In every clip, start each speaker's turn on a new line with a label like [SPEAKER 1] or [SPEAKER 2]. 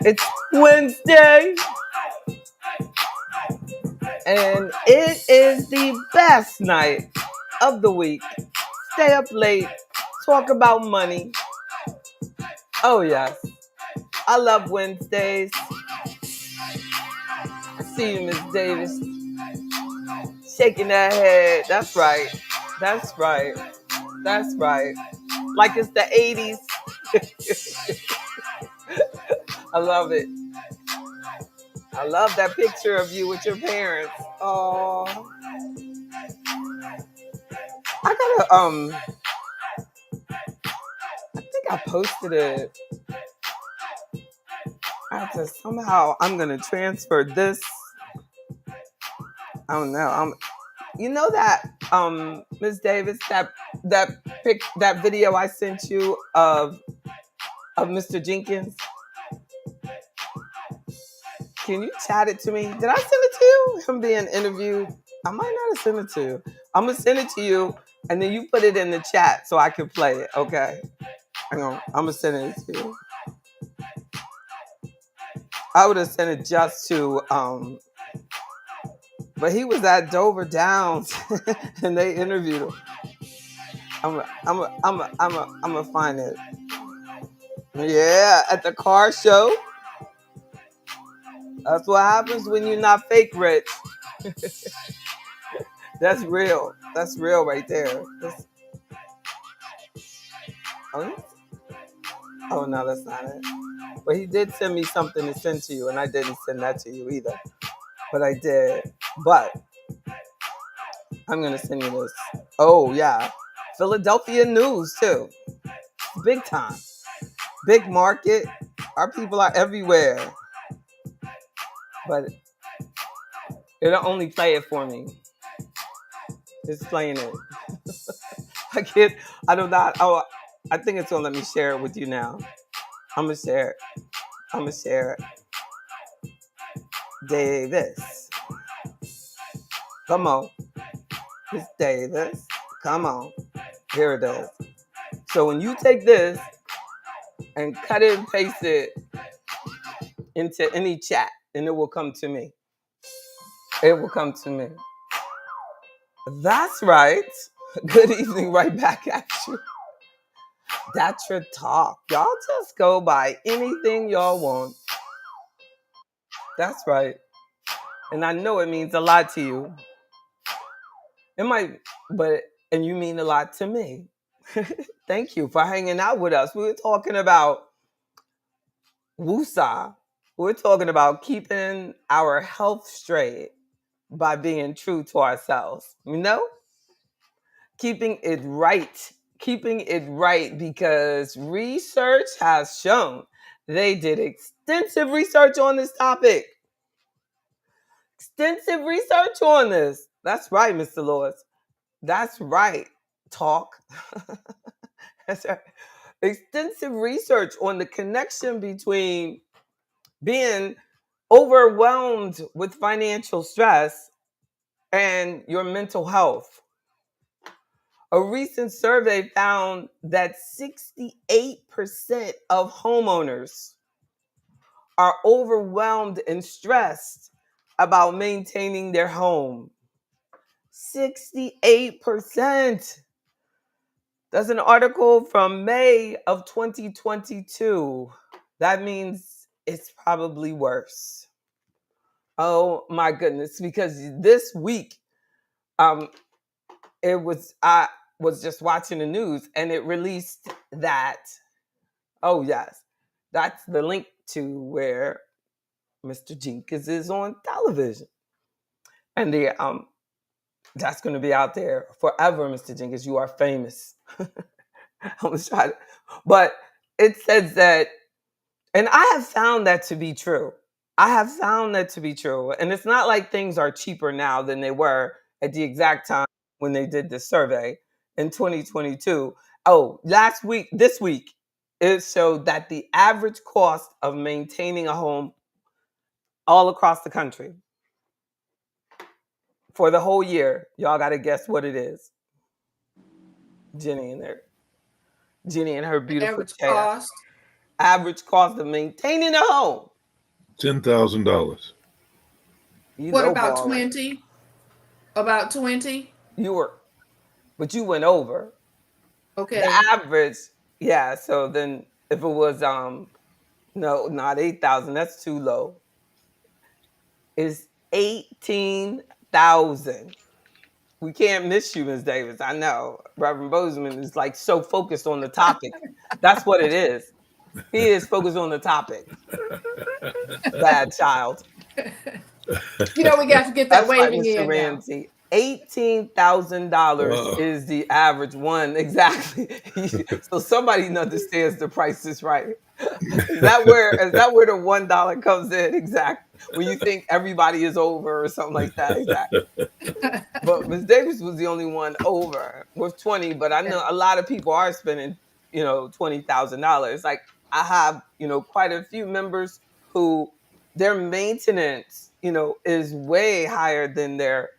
[SPEAKER 1] It's Wednesday, and it is the best night of the week. Stay up late, talk about money. Oh, yes. I love Wednesdays. I see you, Miss Davis, shaking that head. That's right. That's right. That's right. Like it's the 80s. I love it. I love that picture of you with your parents. Oh, I gotta I think I posted it. I have to somehow I'm gonna transfer this. I don't know. You know that Ms. Davis, that video I sent you of Mr. Jenkins. Can you chat it to me? Did I send it to you? Him being interviewed. I might not have sent it to you. I'm gonna send it to you, and then you put it in the chat so I can play it. Okay. Hang on. I'm gonna send it to you. I would have sent it just to but he was at Dover Downs and they interviewed him. I'm gonna find it. Yeah, at the car show. That's what happens when you're not fake rich. That's real. That's real right there. Oh, oh no, that's not it. But he did send me something to send to you, and I didn't send that to you either. But I did. But I'm gonna send you this. Oh yeah, Philadelphia news too. Big time. Big market. Our people are everywhere. But it'll only play it for me. It's playing it. I can't. I do not. Oh, I think it's gonna let me share it with you now. I'm gonna share it. I'm gonna share it. Davis. Come on. It's Davis. Come on. Here it is. So when you take this and cut it and paste it into any chat, and it will come to me. It will come to me. That's right. Good evening, right back at you. That's your talk. Y'all just go by anything y'all want. That's right. And I know it means a lot to you. It might, but, and you mean a lot to me. Thank you for hanging out with us. We were talking about woosah. We're talking about keeping our health straight by being true to ourselves. You know? Keeping it right. Keeping it right because research has shown they did extensive research on this topic. Extensive research on this. That's right, Mr. Lewis. That's right. Talk. That's right. Extensive research on the connection between being overwhelmed with financial stress and your mental health. A recent survey found that 68% of homeowners are overwhelmed and stressed about maintaining their home. 68%. That's an article from May of 2022. That means it's probably worse. Oh my goodness, because this week um I was just watching the news and it released that, oh yes, that's the link to where Mr. Jenkins is on television. And that's going to be out there forever, Mr. Jenkins. You are famous. I was trying to, but it says that, and I have found that to be true. I have found that to be true. And it's not like things are cheaper now than they were at the exact time when they did the survey in 2022. Oh, this week, it showed that the average cost of maintaining a home all across the country for the whole year, y'all got to guess what it is. Jenny and her, Jenny and her beautiful
[SPEAKER 2] Average
[SPEAKER 1] chair.
[SPEAKER 2] cost.
[SPEAKER 1] Average cost of maintaining a home
[SPEAKER 2] $10,000.
[SPEAKER 1] You
[SPEAKER 3] What about
[SPEAKER 1] lowballing.
[SPEAKER 3] 20? About 20?
[SPEAKER 1] You were, but you went over the
[SPEAKER 3] Okay.
[SPEAKER 1] average. Yeah. So then, if it was no, not 8,000. That's too low. It's 18,000. We can't miss you, Ms. Davis. I know. Reverend Bozeman is like so focused on the topic. That's what it is. He is focused on the topic. Bad child.
[SPEAKER 3] We got to get that
[SPEAKER 1] That's right,
[SPEAKER 3] waving
[SPEAKER 1] Mr.
[SPEAKER 3] in now.
[SPEAKER 1] Ramsey. $18,000
[SPEAKER 2] Wow.
[SPEAKER 1] is the average one. Exactly. So somebody understands the price is right. Is that where the $1 comes in? Exactly. When you think everybody is over or something like that. Exactly. But Ms. Davis was the only one over with 20. But I know a lot of people are spending, $20,000. Like I have, quite a few members who their maintenance, is way higher than their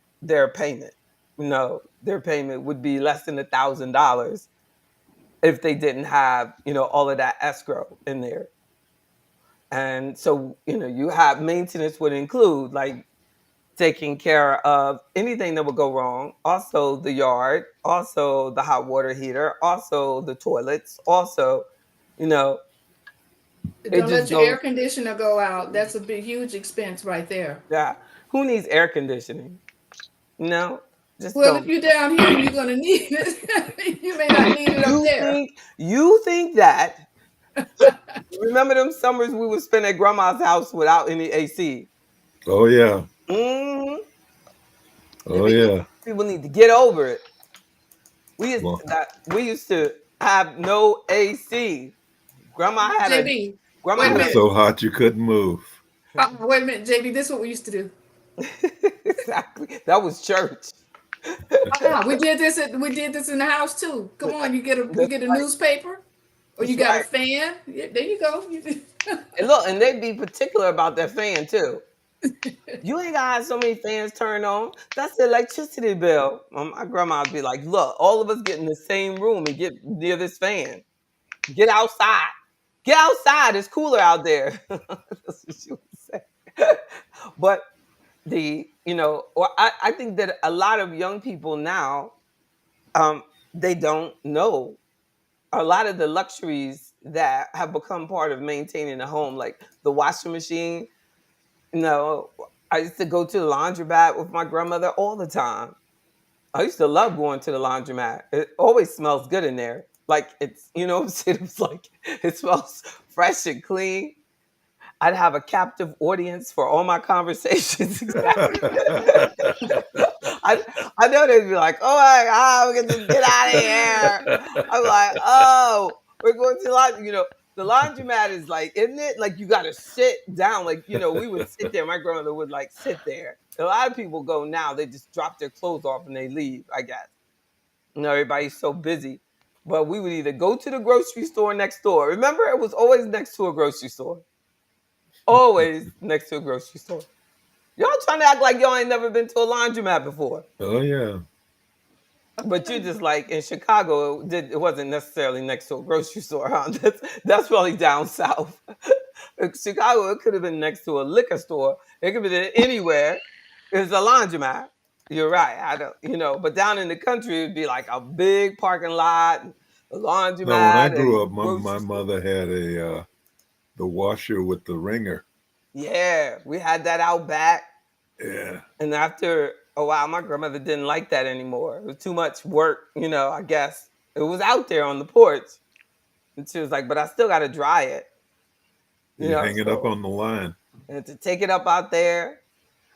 [SPEAKER 1] payment. Their payment would be less than $1,000 if they didn't have, all of that escrow in there. And so, you have maintenance would include like taking care of anything that would go wrong, also the yard, also the hot water heater, also the toilets, also, you know, it
[SPEAKER 3] Don't
[SPEAKER 1] just
[SPEAKER 3] let your air
[SPEAKER 1] goes,
[SPEAKER 3] conditioner go out. That's a big, huge expense right there.
[SPEAKER 1] yeah. Who needs air conditioning? No, just
[SPEAKER 3] Well, if
[SPEAKER 1] don't.
[SPEAKER 3] you're down here, you're going to need it. You may not need it up
[SPEAKER 1] You
[SPEAKER 3] there.
[SPEAKER 1] think you think that remember them summers we would spend at grandma's house without any AC?
[SPEAKER 2] Oh, yeah.
[SPEAKER 1] Hmm.
[SPEAKER 2] Oh, yeah.
[SPEAKER 1] People need to get over it.
[SPEAKER 2] Well,
[SPEAKER 1] We used to have no AC. Grandma had a
[SPEAKER 3] JB,
[SPEAKER 1] grandma
[SPEAKER 3] wait
[SPEAKER 2] it
[SPEAKER 3] a
[SPEAKER 1] had
[SPEAKER 2] was
[SPEAKER 1] a
[SPEAKER 3] minute.
[SPEAKER 2] so hot you couldn't move.
[SPEAKER 3] Wait a minute, JB. This is what we used to do.
[SPEAKER 1] exactly. That was church.
[SPEAKER 3] We did this in the house too. Come on, you
[SPEAKER 1] That's
[SPEAKER 3] get a
[SPEAKER 1] right.
[SPEAKER 3] newspaper, or you
[SPEAKER 1] That's
[SPEAKER 3] got a
[SPEAKER 1] right.
[SPEAKER 3] fan. Yeah, there you go.
[SPEAKER 1] And look, and they'd be particular about their fan too. You ain't got so many fans turned on. That's the electricity bill. My grandma'd be like, "Look, all of us get in the same room and get near this fan. Get outside. Get outside. It's cooler out there." That's what she would say. But or I think that a lot of young people now, they don't know a lot of the luxuries that have become part of maintaining a home, like the washing machine. No, I used to go to the laundromat with my grandmother all the time. I used to love going to the laundromat. It always smells good in there. Like it's, what I'm saying? It's like it smells fresh and clean. I'd have a captive audience for all my conversations. Exactly. I I know they'd be like, "Oh my god, we can just get out of here." I'm like, "Oh, we're going to the laundromat is like, isn't it? Like you got to sit down. Like we would sit there. My grandmother would like sit there. A lot of people go now. They just drop their clothes off and they leave. I guess everybody's so busy. But we would either go to the grocery store next door. Remember, it was always next to a grocery store. Always next to a grocery store. Y'all trying to act like y'all ain't never been to a laundromat before.
[SPEAKER 2] Oh, yeah.
[SPEAKER 1] But you just like in Chicago, it wasn't necessarily next to a grocery store, huh? That's probably down south. In Chicago, it could have been next to a liquor store. It could have been anywhere. It's a laundromat. You're right. I don't, but down in the country, it'd be like a big parking lot, a
[SPEAKER 2] No, when I
[SPEAKER 1] laundromat,
[SPEAKER 2] grew
[SPEAKER 1] and
[SPEAKER 2] up, my
[SPEAKER 1] grocery store.
[SPEAKER 2] mother had the washer with the wringer.
[SPEAKER 1] Yeah, we had that out back.
[SPEAKER 2] Yeah.
[SPEAKER 1] And after a while, my grandmother didn't like that anymore. It was too much work, I guess. It was out there on the porch. And she was like, but I still got to dry it,
[SPEAKER 2] You hang it up
[SPEAKER 1] so,
[SPEAKER 2] on the line.
[SPEAKER 1] and to take it up out there,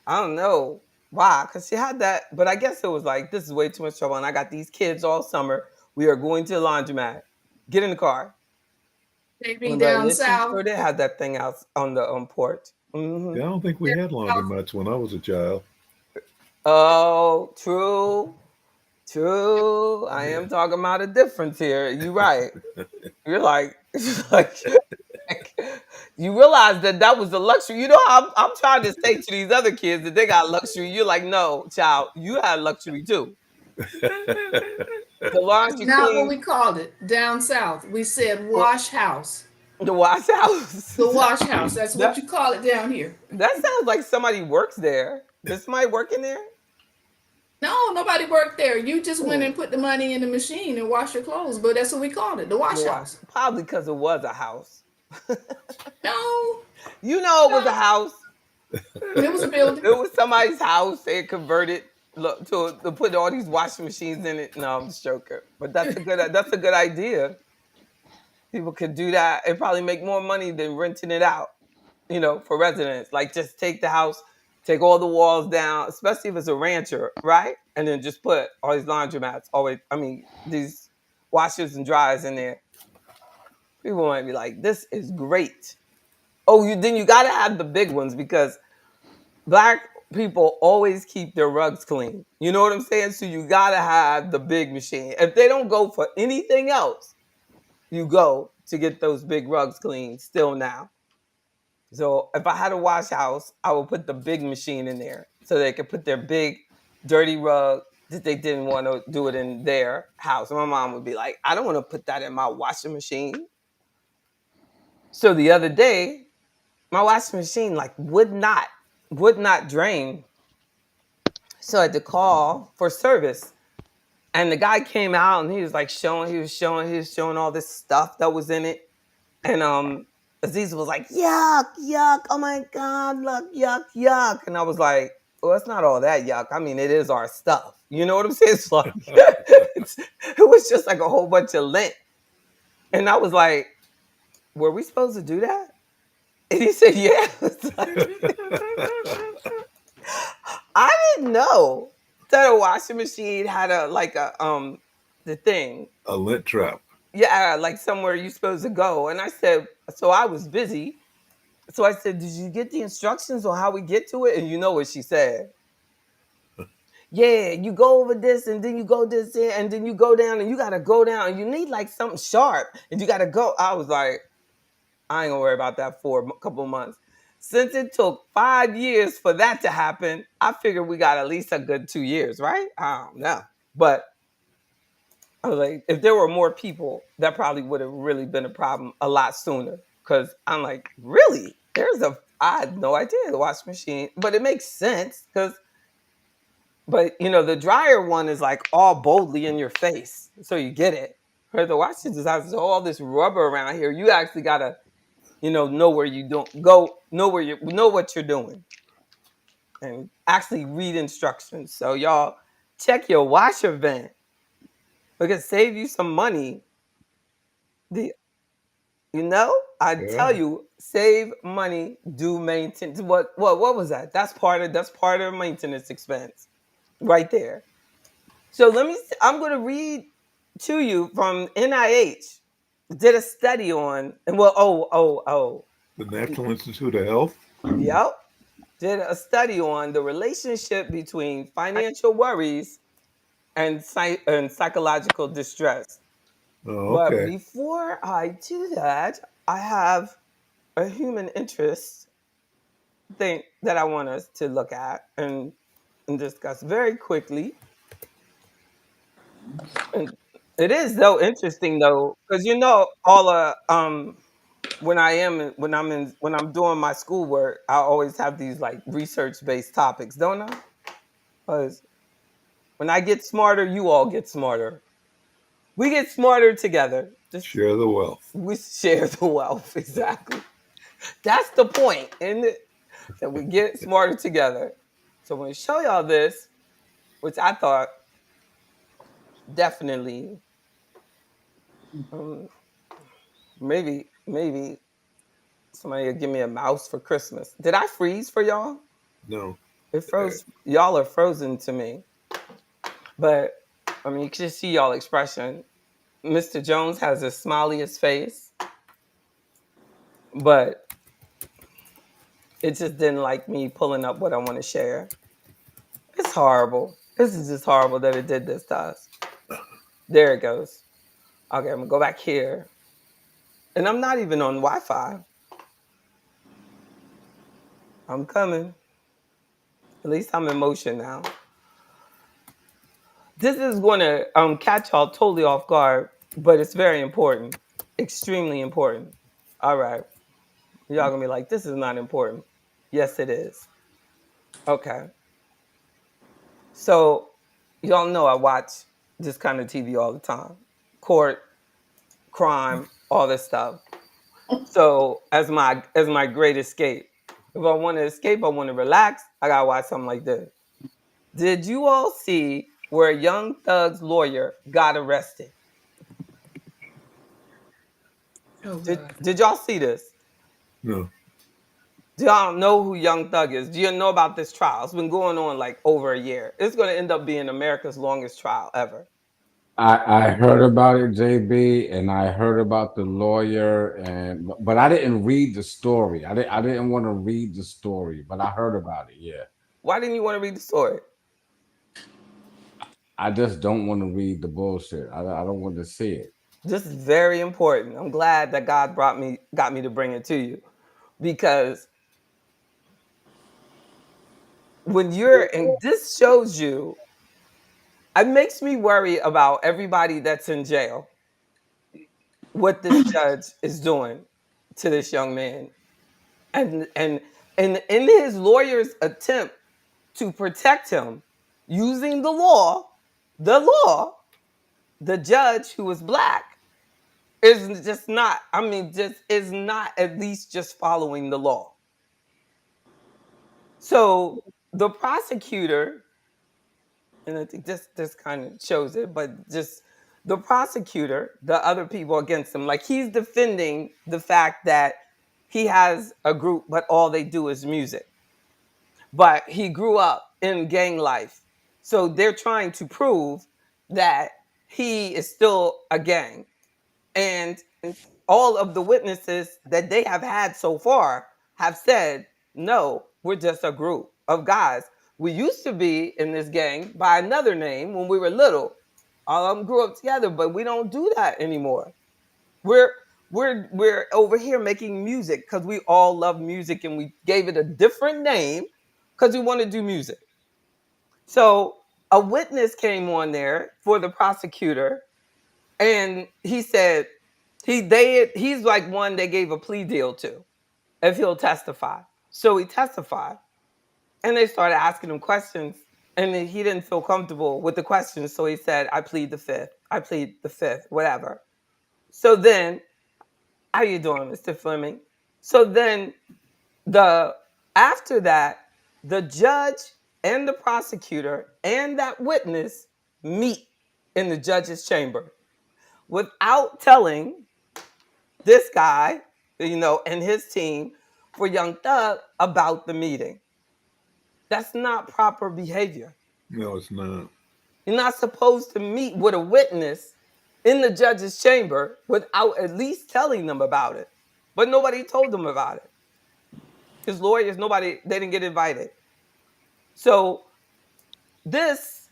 [SPEAKER 1] I don't know why, because she had that. But I guess it was like, this is way too much trouble. And I got these kids all summer. We are going to the laundromat. Get in the car.
[SPEAKER 3] JB
[SPEAKER 1] But
[SPEAKER 3] down
[SPEAKER 1] yeah, she
[SPEAKER 3] south.
[SPEAKER 1] sure did have that thing out on the porch. Hmm.
[SPEAKER 2] Yeah, I don't think we had laundromats when I was a child.
[SPEAKER 1] Oh, true. True. I
[SPEAKER 2] Yeah.
[SPEAKER 1] am talking about a difference here. You're right. You're like, like, you realize that was a luxury. I'm trying to say to these other kids that they got luxury. You're like, no, child, you had luxury too. The
[SPEAKER 3] That's
[SPEAKER 1] laundry
[SPEAKER 3] not what
[SPEAKER 1] queen.
[SPEAKER 3] we called it down south. We said
[SPEAKER 1] Well,
[SPEAKER 3] wash house.
[SPEAKER 1] The wash house.
[SPEAKER 3] The wash house. That's what
[SPEAKER 1] that
[SPEAKER 3] you call it down here.
[SPEAKER 1] that sounds like somebody works there. Does somebody work in there?
[SPEAKER 3] No, nobody worked there. You just went
[SPEAKER 1] Hmm.
[SPEAKER 3] and put the money in the machine and washed your clothes. But that's what we called it, the wash house.
[SPEAKER 1] Probably because it was a house.
[SPEAKER 3] No,
[SPEAKER 1] You know, it was a
[SPEAKER 3] no,
[SPEAKER 1] house.
[SPEAKER 3] it was a building.
[SPEAKER 1] It was somebody's house. They had converted to put all these washing machines in it. No, I'm just joking. But that's a good idea. People could do that and probably make more money than renting it out. For residents. Like just take the house, take all the walls down, especially if it's a rancher, right? And then just put all these laundromats, these washers and dryers in there. People might be like, "This is great." Oh, you got to have the big ones because black people always keep their rugs clean. You know what I'm saying? So you got to have the big machine. If they don't go for anything else, you go to get those big rugs clean still now. So if I had a wash house, I would put the big machine in there so they could put their big dirty rug that they didn't want to do it in their house. And my mom would be like, I don't want to put that in my washing machine. So the other day, my washing machine like would not drain. So I had to call for service. And the guy came out and he was showing all this stuff that was in it. And Aziza was like, yuck, yuck, oh my God, look, yuck, yuck. And I was like, well, it's not all that yuck. I mean, it is our stuff. You know what I'm saying? It's like, it was just like a whole bunch of lint. And I was like, were we supposed to do that? And he said, yeah. It's like, I didn't know that a washing machine had the thing.
[SPEAKER 2] A lint trap.
[SPEAKER 1] Yeah, like somewhere you're supposed to go. And I said, so I was busy. So I said, did you get the instructions on how we get to it? And you know what she said. Yeah, you go over this and then you go this here and then you go down and you got to go down and you need like something sharp and you got to go. I was like, I ain't gonna worry about that for a couple months. Since it took 5 years for that to happen, I figured we got at least a good 2 years, right? I don't know. But I was like, if there were more people, that probably would have really been a problem a lot sooner. Because I'm like, really? I had no idea the washing machine, but it makes sense but the dryer one is like all boldly in your face, so you get it. Where the washing just has all this rubber around here, you actually gotta, know where you don't go, know what you're doing, and actually read instructions. So y'all check your washer vent. It could save you some money. The I tell
[SPEAKER 2] Yeah.
[SPEAKER 1] you, save money, do maintenance. What was that? That's part of maintenance expense right there. So I'm going to read to you from NIH. Did a study on, and well,
[SPEAKER 2] The National Institute of Health.
[SPEAKER 1] yep, did a study on the relationship between financial worries and psychological distress.
[SPEAKER 2] Oh,
[SPEAKER 1] But
[SPEAKER 2] okay.
[SPEAKER 1] before I do that, I have a human interest thing that I want us to look at and discuss very quickly. And it is though interesting though, because all when I'm doing my schoolwork, I always have these like research based topics, don't I? Because when I get smarter, you all get smarter. We get smarter together. Just
[SPEAKER 2] Share the wealth.
[SPEAKER 1] we share the wealth exactly. That's the point, isn't it? That we get smarter together. So I'm going to show y'all this, which I thought definitely, um, maybe somebody will give me a mouse for Christmas. Did I freeze for y'all?
[SPEAKER 2] No.
[SPEAKER 1] It froze. Y'all are frozen to me. But I mean, you can just see y'all expression. Mr. Jones has the smiliest face, but it just didn't like me pulling up what I want to share. It's horrible. This is just horrible that it did this to us. There it goes. Okay, I'm gonna go back here. And I'm not even on Wi-Fi. I'm coming. At least I'm in motion now. This is gonna catch y'all totally off guard, but it's very important. Extremely important. All right. Y'all gonna be like, this is not important. Yes, it is. Okay. So y'all know I watch this kind of TV all the time. Court, crime, all this stuff. So as my great escape. If I want to escape, I want to relax, I gotta watch something like this. Did you all see where Young Thug's lawyer got arrested?
[SPEAKER 3] Oh
[SPEAKER 1] Did,
[SPEAKER 3] God.
[SPEAKER 1] did y'all see this?
[SPEAKER 2] No.
[SPEAKER 1] Do y'all know who Young Thug is? Do you know about this trial? It's been going on like over a year. It's going to end up being America's longest trial ever.
[SPEAKER 4] I heard about it, JB, and I heard about the lawyer, and but I didn't read the story. I didn't want to read the story, but I heard about it. Yeah,
[SPEAKER 1] Why didn't you want to read the story?
[SPEAKER 4] I just don't want to read the bullshit. I don't want to see it.
[SPEAKER 1] This is very important. I'm glad that God got me to bring it to you, because when and this shows you, it makes me worry about everybody that's in jail, what this judge is doing to this young man. And in his lawyer's attempt to protect him using the law, the judge, who is black, is just not, I mean, just is not at least just following the law. So the prosecutor, and I think this kind of shows it, but just the prosecutor, the other people against him, like, he's defending the fact that he has a group, but all they do is music. But he grew up in gang life. So they're trying to prove that he is still a gang. And all of the witnesses that they have had so far have said, no, we're just a group of guys. We used to be in this gang by another name when we were little. All of them grew up together, but we don't do that anymore. We're we're over here making music because we all love music, and we gave it a different name because we want to do music. So a witness came on there for the prosecutor, and he said he's like one they gave a plea deal to if he'll testify. So he testified, and they started asking him questions, and he didn't feel comfortable with the questions, so he said, "I plead the fifth. I plead the fifth, whatever." So then, how you doing, Mr. Fleming? So then the after that, the judge and the prosecutor and that witness meet in the judge's chamber without telling this guy, and his team for Young Thug about the meeting. That's not proper behavior.
[SPEAKER 2] No, it's not.
[SPEAKER 1] You're not supposed to meet with a witness in the judge's chamber without at least telling them about it. But nobody told them about it. His lawyers, nobody, they didn't get invited. So this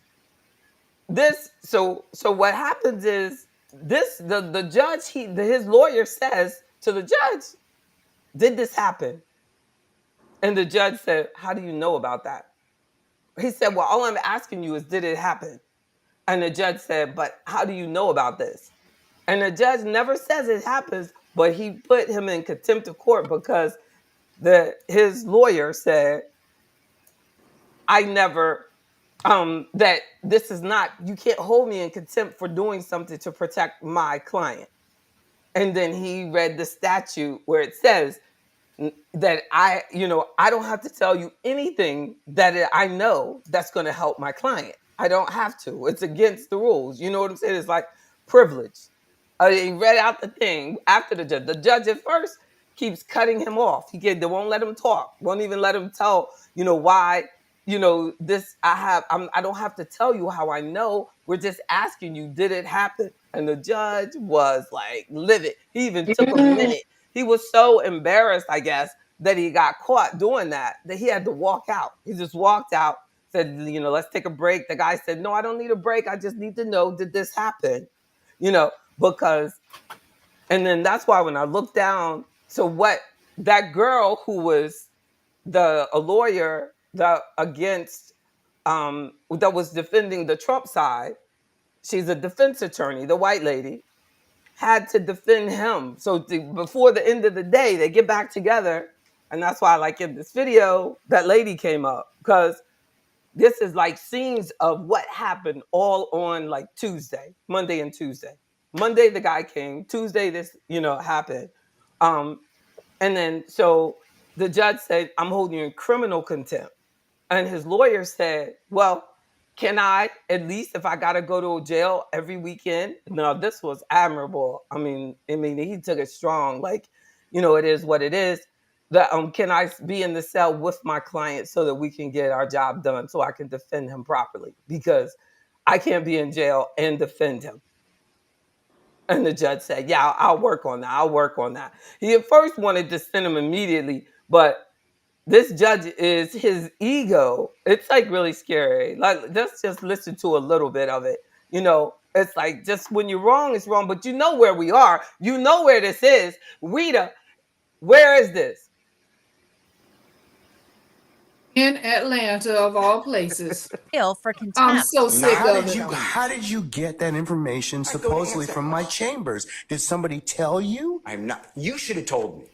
[SPEAKER 1] so what happens is this the judge, his lawyer says to the judge, did this happen? And the judge said, how do you know about that? He said, well, all I'm asking you is, did it happen? And the judge said, but how do you know about this? And the judge never says it happens, but he put him in contempt of court because his lawyer said, I never, that this is not, you can't hold me in contempt for doing something to protect my client. And then he read the statute where it says that I don't have to tell you anything that I know that's going to help my client. I don't have to. It's against the rules. You know what I'm saying? It's like privilege. He read out the thing after the judge. The judge at first keeps cutting him off. They won't let him talk. Won't even let him tell, why, this I don't have to tell you how I know. We're just asking you, did it happen? And the judge was like livid. He even took a minute. He was so embarrassed, I guess, that he got caught doing that he had to walk out. He just walked out, said, let's take a break. The guy said, no, I don't need a break. I just need to know, did this happen? Because, and then that's why when I look down, so what that girl who was a lawyer that against that was defending the Trump side, she's a defense attorney, the white lady, had to defend him. So before the end of the day, they get back together. And that's why, like in this video, that lady came up, because this is like scenes of what happened all on like Tuesday, Monday and Tuesday. Monday, the guy came. Tuesday, this, happened. And then, so the judge said, I'm holding you in criminal contempt. And his lawyer said, well, can I, at least if I got to go to jail every weekend? Now, this was admirable. I mean, he took it strong. Like, it is what it is. That can I be in the cell with my client so that we can get our job done, so I can defend him properly, because I can't be in jail and defend him. And the judge said, yeah, I'll work on that. I'll work on that. He at first wanted to send him immediately, but this judge is his ego. It's like really scary. Like, let's just listen to a little bit of it. It's like, just when you're wrong, it's wrong, but you know where we are. You know where this is. Rita, where is this?
[SPEAKER 3] In Atlanta, of all places.
[SPEAKER 5] For contempt.
[SPEAKER 3] I'm so sick of it.
[SPEAKER 6] How did you get that information supposedly from my chambers? Did somebody tell you?
[SPEAKER 7] I'm not. You should have told me.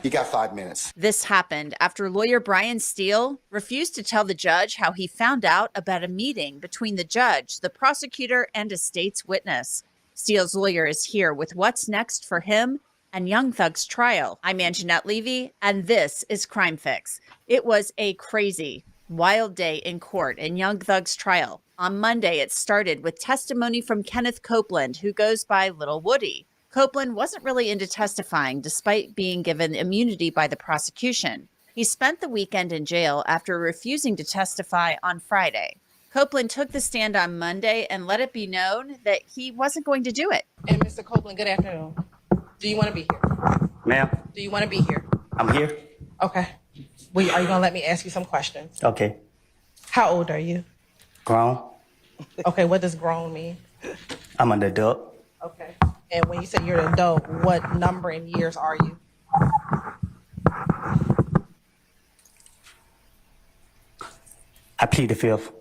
[SPEAKER 6] You got 5 minutes.
[SPEAKER 5] This happened after lawyer Bryan Steele refused to tell the judge how he found out about a meeting between the judge, the prosecutor, and a state's witness. Steele's lawyer is here with what's next for him and Young Thug's trial. I'm Anjanette Levy, and this is Crime Fix. It was a crazy, wild day in court in Young Thug's trial. On Monday, it started with testimony from Kenneth Copeland, who goes by Little Woody. Copeland wasn't really into testifying, despite being given immunity by the prosecution. He spent the weekend in jail after refusing to testify on Friday. Copeland took the stand on Monday and let it be known that he wasn't going to do it.
[SPEAKER 8] And Mr. Copeland, good afternoon. Do you want to be here?
[SPEAKER 9] Ma'am,
[SPEAKER 8] Do you want to be here?
[SPEAKER 9] I'm here.
[SPEAKER 8] Okay. Well, are you going to let me ask you some questions?
[SPEAKER 9] Okay.
[SPEAKER 8] How old are you?
[SPEAKER 9] Grown.
[SPEAKER 8] Okay, what does grown mean?
[SPEAKER 9] I'm an adult.
[SPEAKER 8] Okay. And when you say you're an adult, what number in years are you?
[SPEAKER 9] I plead the fifth.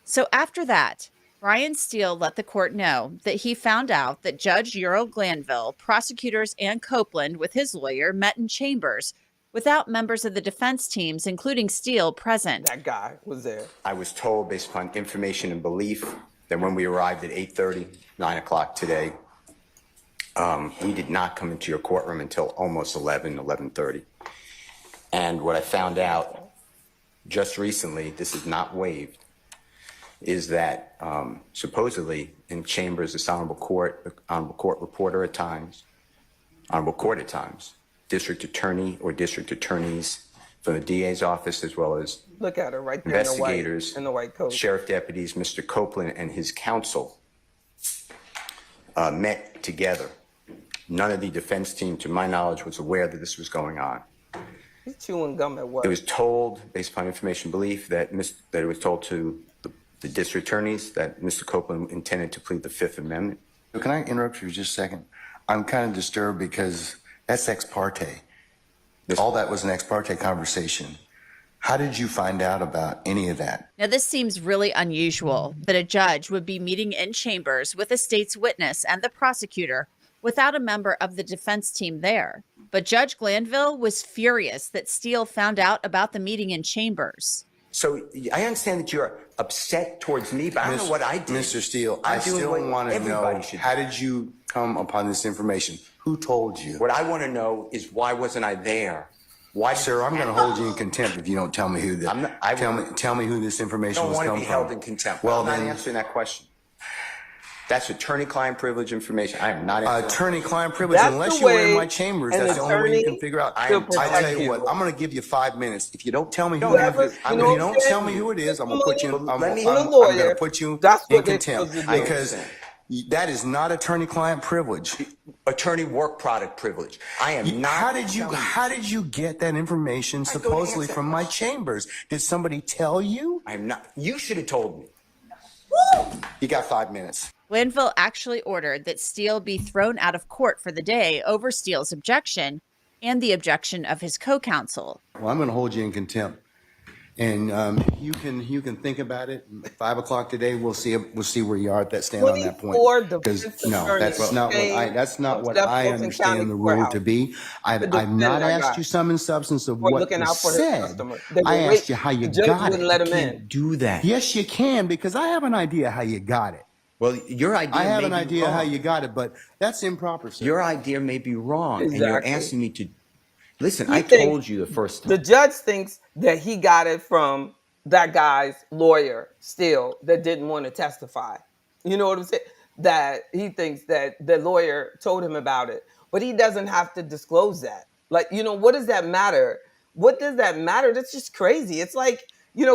[SPEAKER 5] So after that, Bryan Steele let the court know that he found out that Judge Earl Glanville, prosecutors, and Copeland with his lawyer met in chambers without members of the defense teams, including Steele, present.
[SPEAKER 1] That guy was there.
[SPEAKER 7] I was told, based upon information and belief, that when we arrived at 8:30, 9 o'clock today, we did not come into your courtroom until almost 11:30. And what I found out just recently, this is not waived, is that supposedly in chambers, this honorable court reporter at times, honorable court at times, district attorney or district attorneys from the DA's office, as well as
[SPEAKER 1] Look at her right there,
[SPEAKER 7] investigators,
[SPEAKER 1] in the white coat.
[SPEAKER 7] sheriff deputies, Mr. Copeland and his counsel met together. None of the defense team, to my knowledge, was aware that this was going on.
[SPEAKER 1] He's chewing gum at work.
[SPEAKER 7] It was told, based upon information belief, that it was told to the district attorneys that Mr. Copeland intended to plead the Fifth Amendment.
[SPEAKER 6] Can I interrupt you for just a second? I'm kind of disturbed because that's ex parte. All that was an ex parte conversation. How did you find out about any of that?
[SPEAKER 5] Now, this seems really unusual that a judge would be meeting in chambers with a state's witness and the prosecutor without a member of the defense team there. But Judge Glanville was furious that Steele found out about the meeting in chambers.
[SPEAKER 7] So I understand that you're upset towards me, but I don't know what I did.
[SPEAKER 6] Mr. Steele, I still want to know, how did you come upon this information? Who told you?
[SPEAKER 7] What I want to know is, why wasn't I there? Why,
[SPEAKER 6] Sir, I'm going to hold you in contempt if you don't tell me who tell me who this information was
[SPEAKER 7] I don't
[SPEAKER 6] coming
[SPEAKER 7] want to be
[SPEAKER 6] from.
[SPEAKER 7] held in contempt.
[SPEAKER 6] Well,
[SPEAKER 7] I'm not
[SPEAKER 6] then,
[SPEAKER 7] answering that question. That's attorney-client privilege information. I am not answering
[SPEAKER 6] attorney-client privilege,
[SPEAKER 1] That's
[SPEAKER 6] unless
[SPEAKER 1] the
[SPEAKER 6] you were
[SPEAKER 1] way
[SPEAKER 6] in my chambers.
[SPEAKER 1] an
[SPEAKER 6] That's the only way you can
[SPEAKER 1] attorney
[SPEAKER 6] figure out.
[SPEAKER 7] I
[SPEAKER 1] should
[SPEAKER 6] I tell
[SPEAKER 1] protect
[SPEAKER 6] you what,
[SPEAKER 1] you.
[SPEAKER 6] I'm going to give you 5 minutes. If you don't tell me who
[SPEAKER 1] Whoever-
[SPEAKER 6] it is,
[SPEAKER 1] you
[SPEAKER 6] if
[SPEAKER 1] know
[SPEAKER 6] you don't
[SPEAKER 1] what I'm
[SPEAKER 6] tell me
[SPEAKER 1] saying?
[SPEAKER 6] who it is, I'm going to put you. I'm
[SPEAKER 7] Let me-
[SPEAKER 6] going
[SPEAKER 1] lawyer.
[SPEAKER 6] to put you
[SPEAKER 1] That's
[SPEAKER 6] in
[SPEAKER 1] what they're
[SPEAKER 6] contempt
[SPEAKER 1] supposed to do.
[SPEAKER 6] because that is not attorney-client privilege.
[SPEAKER 7] attorney work product privilege. I am not.
[SPEAKER 6] How did you get that information supposedly from my chambers? Did somebody tell you?
[SPEAKER 7] I am not. You should have told me.
[SPEAKER 6] You got 5 minutes.
[SPEAKER 5] Glanville actually ordered that Steele be thrown out of court for the day over Steele's objection and the objection of his co-counsel.
[SPEAKER 6] Well, I'm going to hold you in contempt And you can think about it. 5 o'clock today, we'll see where you are at that stand on that point.
[SPEAKER 1] 24
[SPEAKER 6] Because
[SPEAKER 1] defense
[SPEAKER 6] no,
[SPEAKER 1] attorneys came
[SPEAKER 6] that's not
[SPEAKER 1] to
[SPEAKER 6] what
[SPEAKER 1] that
[SPEAKER 6] I
[SPEAKER 1] Fulton County
[SPEAKER 6] understand the rule to
[SPEAKER 1] courthouse
[SPEAKER 6] be.
[SPEAKER 1] to
[SPEAKER 6] I've
[SPEAKER 1] defend
[SPEAKER 6] not
[SPEAKER 1] that
[SPEAKER 6] asked
[SPEAKER 1] guy
[SPEAKER 6] you sum and substance of
[SPEAKER 1] for
[SPEAKER 6] what
[SPEAKER 1] looking
[SPEAKER 6] was
[SPEAKER 1] out for his
[SPEAKER 6] said.
[SPEAKER 1] customer. They
[SPEAKER 6] I
[SPEAKER 1] were
[SPEAKER 6] asked you
[SPEAKER 1] waiting.
[SPEAKER 6] how you
[SPEAKER 1] The judge
[SPEAKER 6] got
[SPEAKER 1] wouldn't
[SPEAKER 6] it.
[SPEAKER 1] let
[SPEAKER 7] You
[SPEAKER 1] him in.
[SPEAKER 7] can't do that.
[SPEAKER 6] Yes, you can, because I have an idea how you got it.
[SPEAKER 7] Well, your idea
[SPEAKER 6] I have
[SPEAKER 7] may
[SPEAKER 6] an
[SPEAKER 7] be
[SPEAKER 6] idea how
[SPEAKER 7] wrong.
[SPEAKER 6] you got it, but that's improper, sir.
[SPEAKER 7] Your idea may be wrong, and you're
[SPEAKER 1] Exactly.
[SPEAKER 7] asking me to listen.
[SPEAKER 1] He
[SPEAKER 7] I
[SPEAKER 1] thinks
[SPEAKER 7] told you the first
[SPEAKER 1] the
[SPEAKER 7] time.
[SPEAKER 1] judge thinks that he got it from that guy's lawyer still that didn't want to testify. You know what I'm saying? That he thinks that the lawyer told him about it, but he doesn't have to disclose that. Like, what does that matter? What does that matter? That's just crazy. It's like,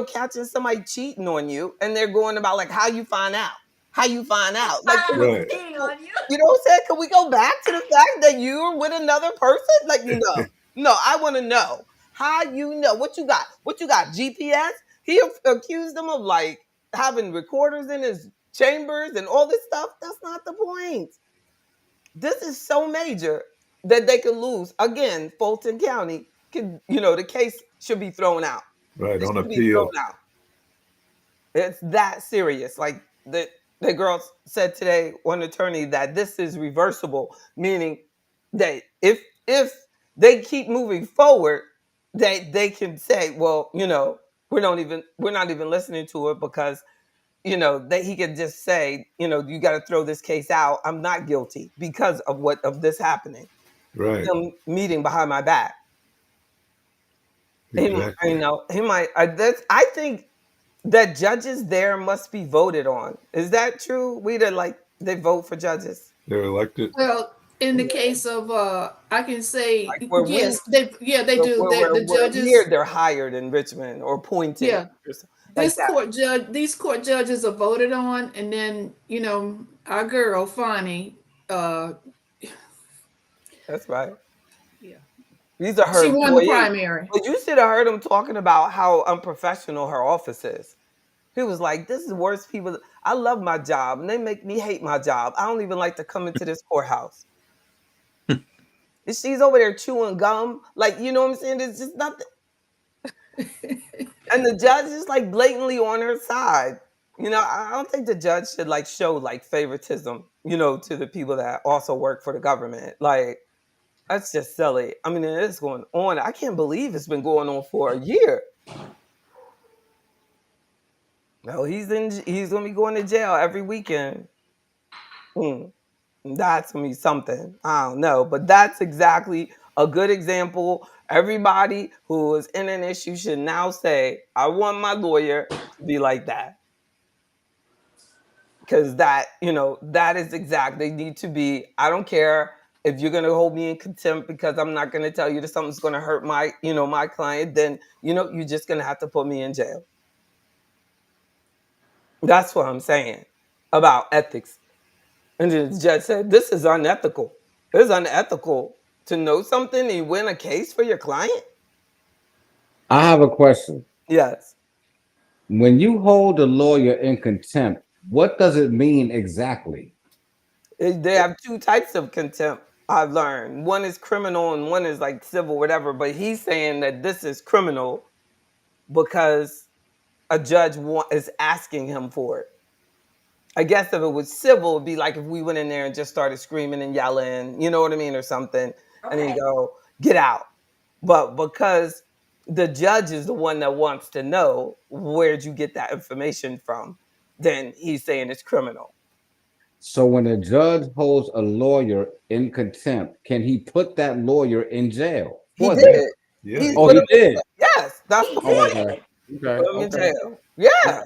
[SPEAKER 1] catching somebody cheating on you and they're going about like how you find out. How you find out. Like,
[SPEAKER 2] Right.
[SPEAKER 1] you know what I'm saying? Can we go back to the fact that you're with another person? Like, no, I want to know how you know what you got. What you got? GPS? He accused them of like having recorders in his chambers and all this stuff. That's not the point. This is so major that they could lose. Again, Fulton County the case should be thrown out.
[SPEAKER 2] Right.
[SPEAKER 1] It
[SPEAKER 2] On
[SPEAKER 1] should be thrown
[SPEAKER 2] appeal.
[SPEAKER 1] out. It's that serious. Like the girl said today, one attorney, that this is reversible, meaning that if they keep moving forward, they can say, well, we're not even listening to it because that he could just say, you got to throw this case out. I'm not guilty because of this happening.
[SPEAKER 2] Right.
[SPEAKER 1] Them meeting behind my back.
[SPEAKER 2] Exactly.
[SPEAKER 1] He might. I think that judges there must be voted on. Is that true? They vote for judges.
[SPEAKER 2] They're elected.
[SPEAKER 3] Well, in the
[SPEAKER 1] Yeah.
[SPEAKER 3] case of, I can say
[SPEAKER 1] Like where
[SPEAKER 3] yes. They do. The
[SPEAKER 1] here
[SPEAKER 3] judges.
[SPEAKER 1] they're hired in Richmond or appointed
[SPEAKER 3] Yeah,
[SPEAKER 1] or something like that.
[SPEAKER 3] these court judges are voted on, and then our girl Fonnie,
[SPEAKER 1] That's right.
[SPEAKER 3] yeah,
[SPEAKER 1] These are her
[SPEAKER 3] she won the
[SPEAKER 1] employees.
[SPEAKER 3] primary.
[SPEAKER 1] But you should have heard him talking about how unprofessional her office is. He was like, "This is the worst people. I love my job, and they make me hate my job. I don't even like to come into this courthouse." And she's over there chewing gum, like you know what I'm saying. It's just nothing. And the judge is like blatantly on her side. I don't think the judge should like show like favoritism, to the people that also work for the government. Like that's just silly. I mean, it is going on. I can't believe it's been going on for a year. No, he's gonna be going to jail every weekend. Hmm. That's gonna be something. I don't know, but that's exactly a good example. Everybody who is in an issue should now say, "I want my lawyer to be like that," because that is exact. They need to be. I don't care if you're gonna hold me in contempt because I'm not gonna tell you that something's gonna hurt my client. Then you're just gonna have to put me in jail. That's what I'm saying about ethics. And the judge said, "This is unethical. It's unethical to know something and you win a case for your client."
[SPEAKER 4] I have a question.
[SPEAKER 1] Yes.
[SPEAKER 4] When you hold a lawyer in contempt, what does it mean exactly?
[SPEAKER 1] They have two types of contempt, I've learned. One is criminal and one is like civil, whatever. But he's saying that this is criminal because a judge is asking him for it. I guess if it was civil, it'd be like if we went in there and just started screaming and yelling, you know what I mean, or something, and then you go, "Get out." But because the judge is the one that wants to know where'd you get that information from, then he's saying it's criminal.
[SPEAKER 4] So when a judge holds a lawyer in contempt, can he put that lawyer in jail
[SPEAKER 1] He
[SPEAKER 4] for
[SPEAKER 1] did.
[SPEAKER 4] that?
[SPEAKER 2] Yeah,
[SPEAKER 1] He
[SPEAKER 2] he
[SPEAKER 4] Oh,
[SPEAKER 1] put
[SPEAKER 4] he
[SPEAKER 1] him
[SPEAKER 2] did.
[SPEAKER 1] in
[SPEAKER 4] did.
[SPEAKER 1] jail. Yes, that's the
[SPEAKER 4] Oh,
[SPEAKER 1] point.
[SPEAKER 4] okay.
[SPEAKER 1] He put him in
[SPEAKER 4] Okay.
[SPEAKER 1] jail. Yeah.
[SPEAKER 4] Okay.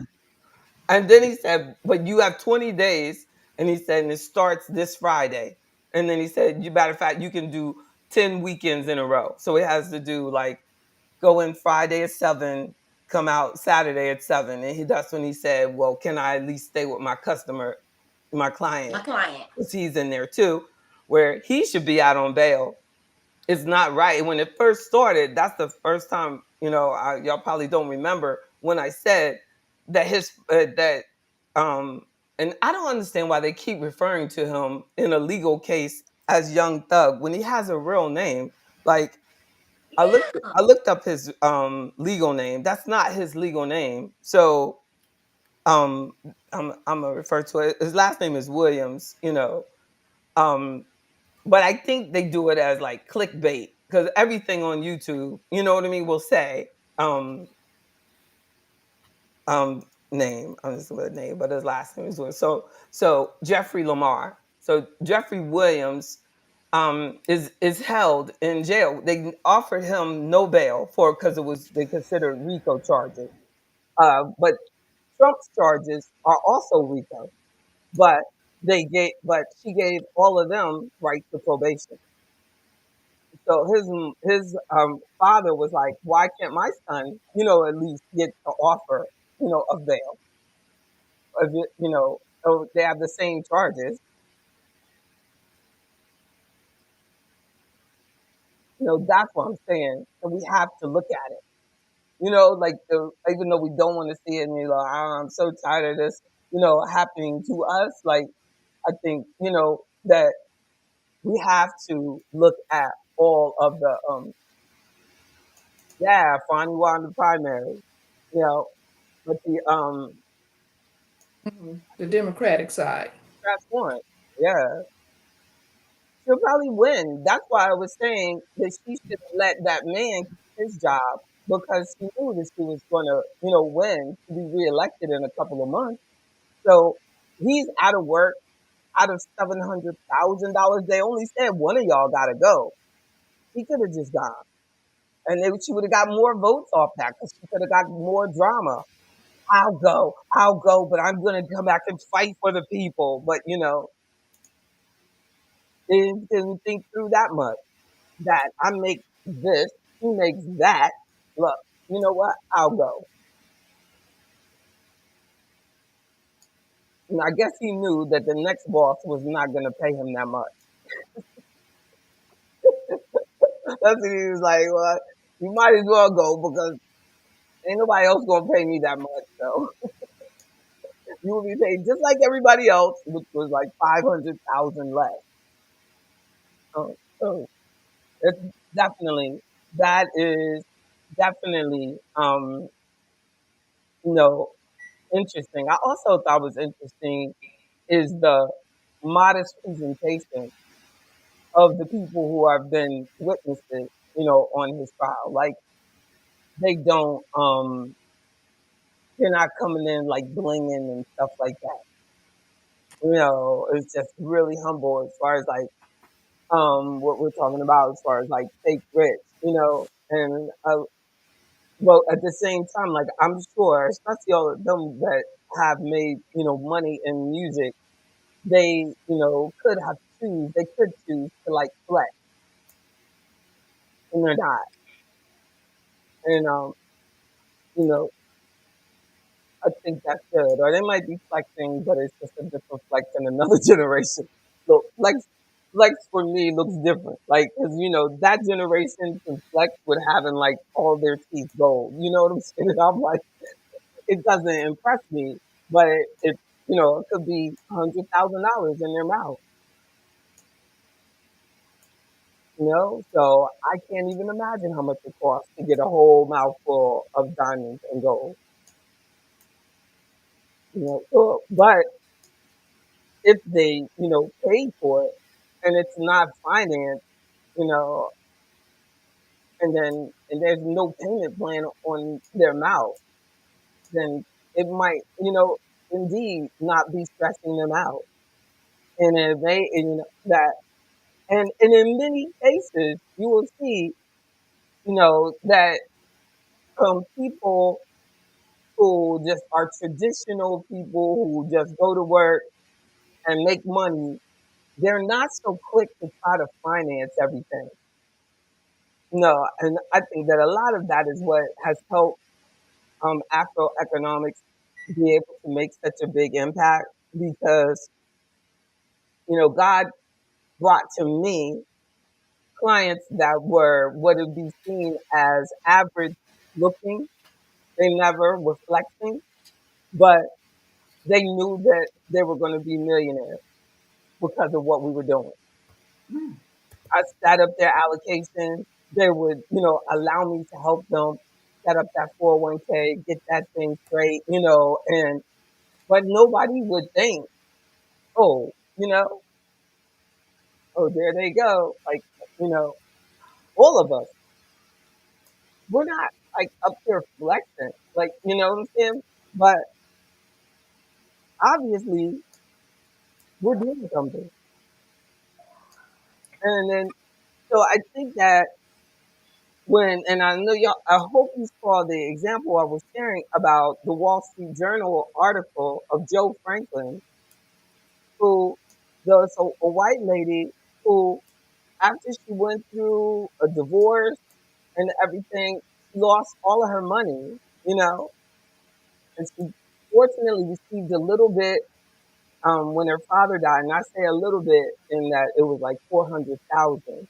[SPEAKER 1] And then he said, but you have 20 days. And he said, and it starts this Friday. And then he said, matter of fact, you can do 10 weekends in a row. So it has to do like go in Friday at 7, come out Saturday at 7. And that's when he said, well, can I at least stay with my customer, my client? Because he's in there too, where he should be out on bail. It's not right. When it first started, that's the first time, y'all probably don't remember when I said that and I don't understand why they keep referring to him in a legal case as Young Thug when he has a real name. Like I looked up his legal name. That's not his legal name. So um I'm gonna refer to it. His last name is Williams, you know. Um but I think they do it as like clickbait because everything on YouTube, you know what I mean, will say um um name. I'm just gonna name, but his last name is Williams. So Jeffrey Lamar. So Jeffrey Williams is held in jail. They offered him no bail for because it was they considered RICO charges. But Trump's charges are also RICO. But but she gave all of them right to probation. So his father was like, why can't my son, at least get the offer, of bail? So they have the same charges. That's what I'm saying. And we have to look at it. Like even though we don't want to see it, and you're like, "Ah, I'm so tired of this, happening to us. Like I think, that we have to look at all of the yeah, Fonnie won the primary, you know, but
[SPEAKER 3] The Democratic side.
[SPEAKER 1] that's one. Yeah. She'll probably win. That's why I was saying that she should let that man keep his job because she knew that she was gonna, win to be reelected in a couple of months. So he's out of work, out of $700,000. They only said one of y'all gotta go. He could have just gone. And she would have got more votes off that because she could have got more drama. I'll go, but I'm gonna come back and fight for the people. But they didn't think through that much. That I make this, he makes that. Look, you know what? I'll go. And I guess he knew that the next boss was not gonna pay him that much. That's what he was like, well, you might as well go because ain't nobody else gonna pay me that much. So you will be paid just like everybody else, which was like 500,000 less. So it's definitely that is definitely you know interesting. I also thought was interesting is the modest presentation of the people who have been witnesses, on his trial. Like they don't they're not coming in like blinging and stuff like that. It's just really humble as far as like what we're talking about as far as like fake rich, and well at the same time, like I'm sure, especially all of them that have made, money in music, they, they could choose to like flex and they're not. And you know, I think that's good. Or they might be flexing, but it's just a different flex in another generation. So flex for me looks different. Like, cause that generation can flex with having like all their teeth gold. You know what I'm saying? And I'm like, it doesn't impress me, but it could be $100,000 in their mouth. So I can't even imagine how much it costs to get a whole mouthful of diamonds and gold. But if they, paid for it and it's not financed, you know, and there's no payment plan on their mouth, then it might, indeed not be stressing them out. And if they, and, that, and in many cases, you will see, that people who just are traditional people who just go to work and make money, they're not so quick to try to finance everything. No, and I think that a lot of that is what has helped Afroeconomics be able to make such a big impact because, God brought to me clients that were what would be seen as average looking. They never were flexing, but they knew that they were going to be millionaires because of what we were doing. I set up their allocations. they would, allow me to help them set up that 401k, get that thing straight, and but nobody would think, oh, oh, there they go. Like, you know, all of us, we're not like up here flexing, like, you know what I'm saying? But obviously, we're doing something. And then, so I think that and I know y'all, I hope you saw the example I was sharing about the Wall Street Journal article of Joe Franklin, who was a white lady who, after she went through a divorce and everything, she lost all of her money, and she fortunately received a little bit when her father died. And I say a little bit in that it was like 400,000,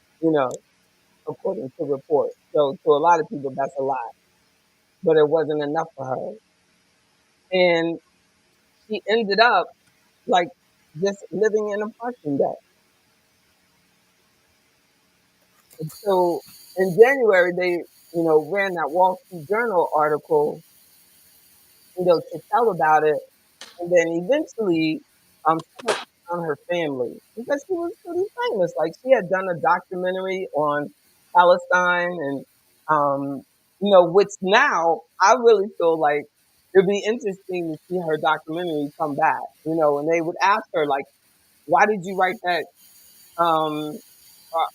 [SPEAKER 1] according to reports. So to a lot of people, that's a lot, but it wasn't enough for her. And she ended up like just living in a parking deck. And so in January, they, ran that Wall Street Journal article, to tell about it. And then eventually, someone on her family, because she was pretty famous. Like, she had done a documentary on Palestine, and which now I really feel like it'd be interesting to see her documentary come back. And they would ask her like, "Why did you write that?"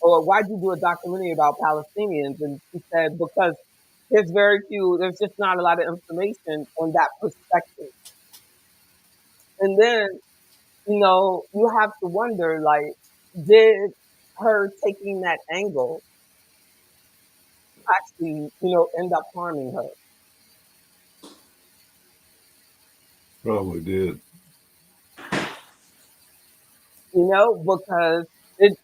[SPEAKER 1] Or "Why'd you do a documentary about Palestinians?" And she said, "Because there's just not a lot of information on that perspective." And then you have to wonder, like, did her taking that angle actually, end up harming her?
[SPEAKER 2] Probably did.
[SPEAKER 1] Because it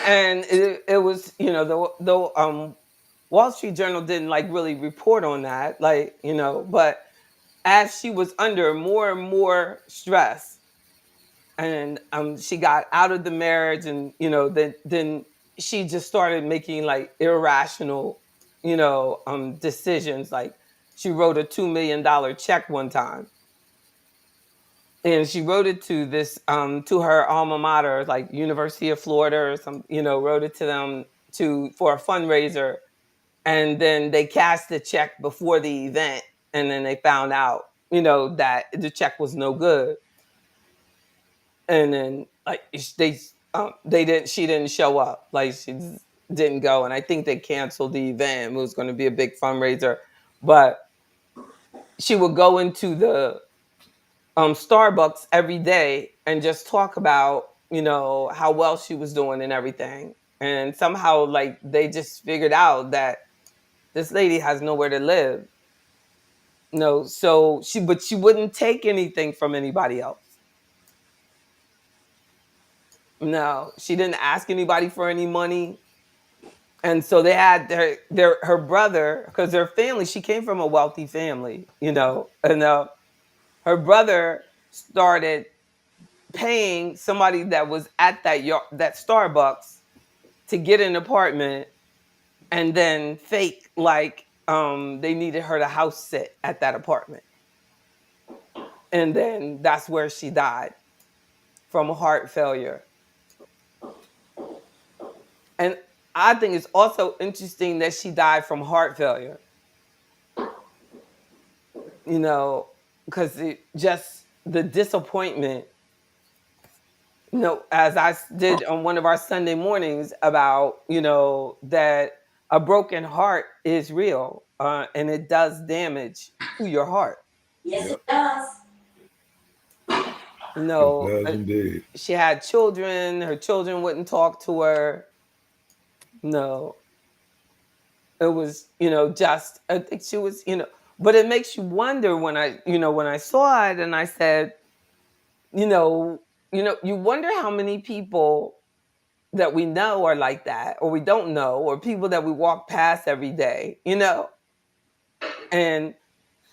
[SPEAKER 1] it was, the Wall Street Journal didn't like really report on that, like, but as she was under more and more stress, and she got out of the marriage, and then she just started making like irrational decisions. Like, she wrote a $2 million check one time, and she wrote it to this to her alma mater, like University of Florida or some, wrote it to them for a fundraiser. And then they cashed the check before the event, and then they found out that the check was no good. And then like they didn't she didn't show up, like she didn't go, and I think they canceled the event. It was going to be a big fundraiser, but she would go into the Starbucks every day and just talk about how well she was doing and everything. And somehow, like, they just figured out that this lady has nowhere to live. No, so she wouldn't take anything from anybody else. No, she didn't ask anybody for any money. And so they had her brother, because her family, she came from a wealthy family, and her brother started paying somebody that was at that Starbucks to get an apartment, and then fake like they needed her to house sit at that apartment. And then that's where she died, from heart failure. And I think it's also interesting that she died from heart failure, because it just the disappointment, as I did on one of our Sunday mornings about, that a broken heart is real, and it does damage to your heart.
[SPEAKER 6] Yes, it does.
[SPEAKER 2] It does indeed.
[SPEAKER 1] She had children. Her children wouldn't talk to her. No, it was, just, I think she was, but it makes you wonder when I saw it, and I said, you wonder how many people that we know are like that, or we don't know, or people that we walk past every day, and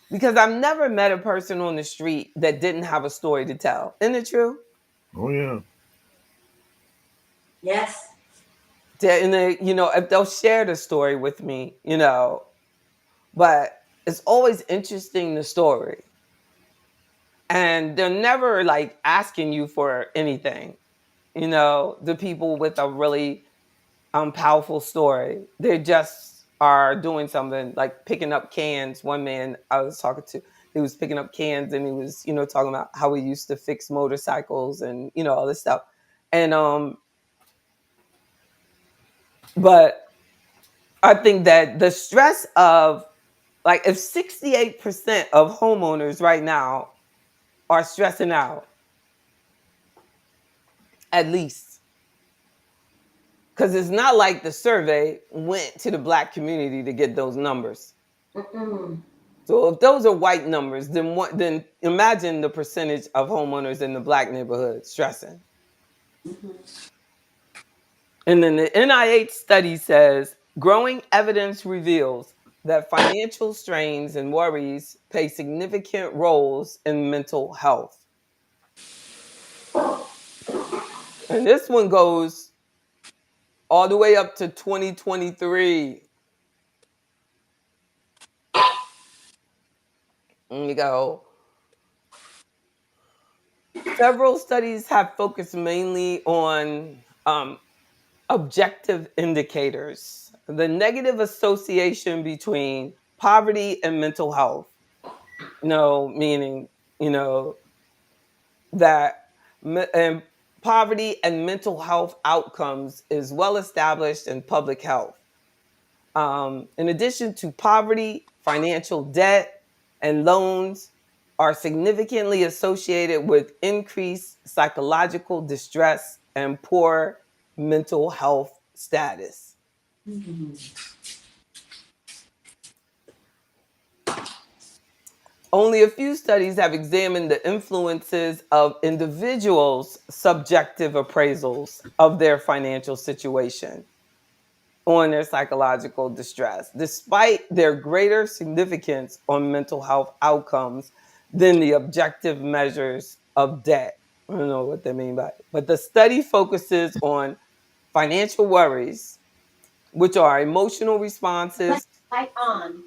[SPEAKER 1] because I've never met a person on the street that didn't have a story to tell. Isn't it true?
[SPEAKER 2] Oh yeah.
[SPEAKER 6] Yes.
[SPEAKER 1] And they, if they'll share the story with me, but it's always interesting, the story. And they're never like asking you for anything, the people with a really powerful story. They just are doing something like picking up cans. One man I was talking to, he was picking up cans and he was, talking about how he used to fix motorcycles and, all this stuff. And but I think that the stress of, like, if 68% of homeowners right now are stressing out, at least, because it's not like the survey went to the Black community to get those numbers. So if those are white numbers, then imagine the percentage of homeowners in the Black neighborhood stressing. And then the NIH study says growing evidence reveals that financial strains and worries play significant roles in mental health. And this one goes all the way up to 2023. And you go, several studies have focused mainly on objective indicators, the negative association between poverty and mental health. Meaning, that and poverty and mental health outcomes is well established in public health. In addition to poverty, financial debt and loans are significantly associated with increased psychological distress and poor mental health status. Only a few studies have examined the influences of individuals' subjective appraisals of their financial situation on their psychological distress, despite their greater significance on mental health outcomes than the objective measures of debt. I don't know what they mean by it. But the study focuses on financial worries, which are emotional responses.
[SPEAKER 10] Light on.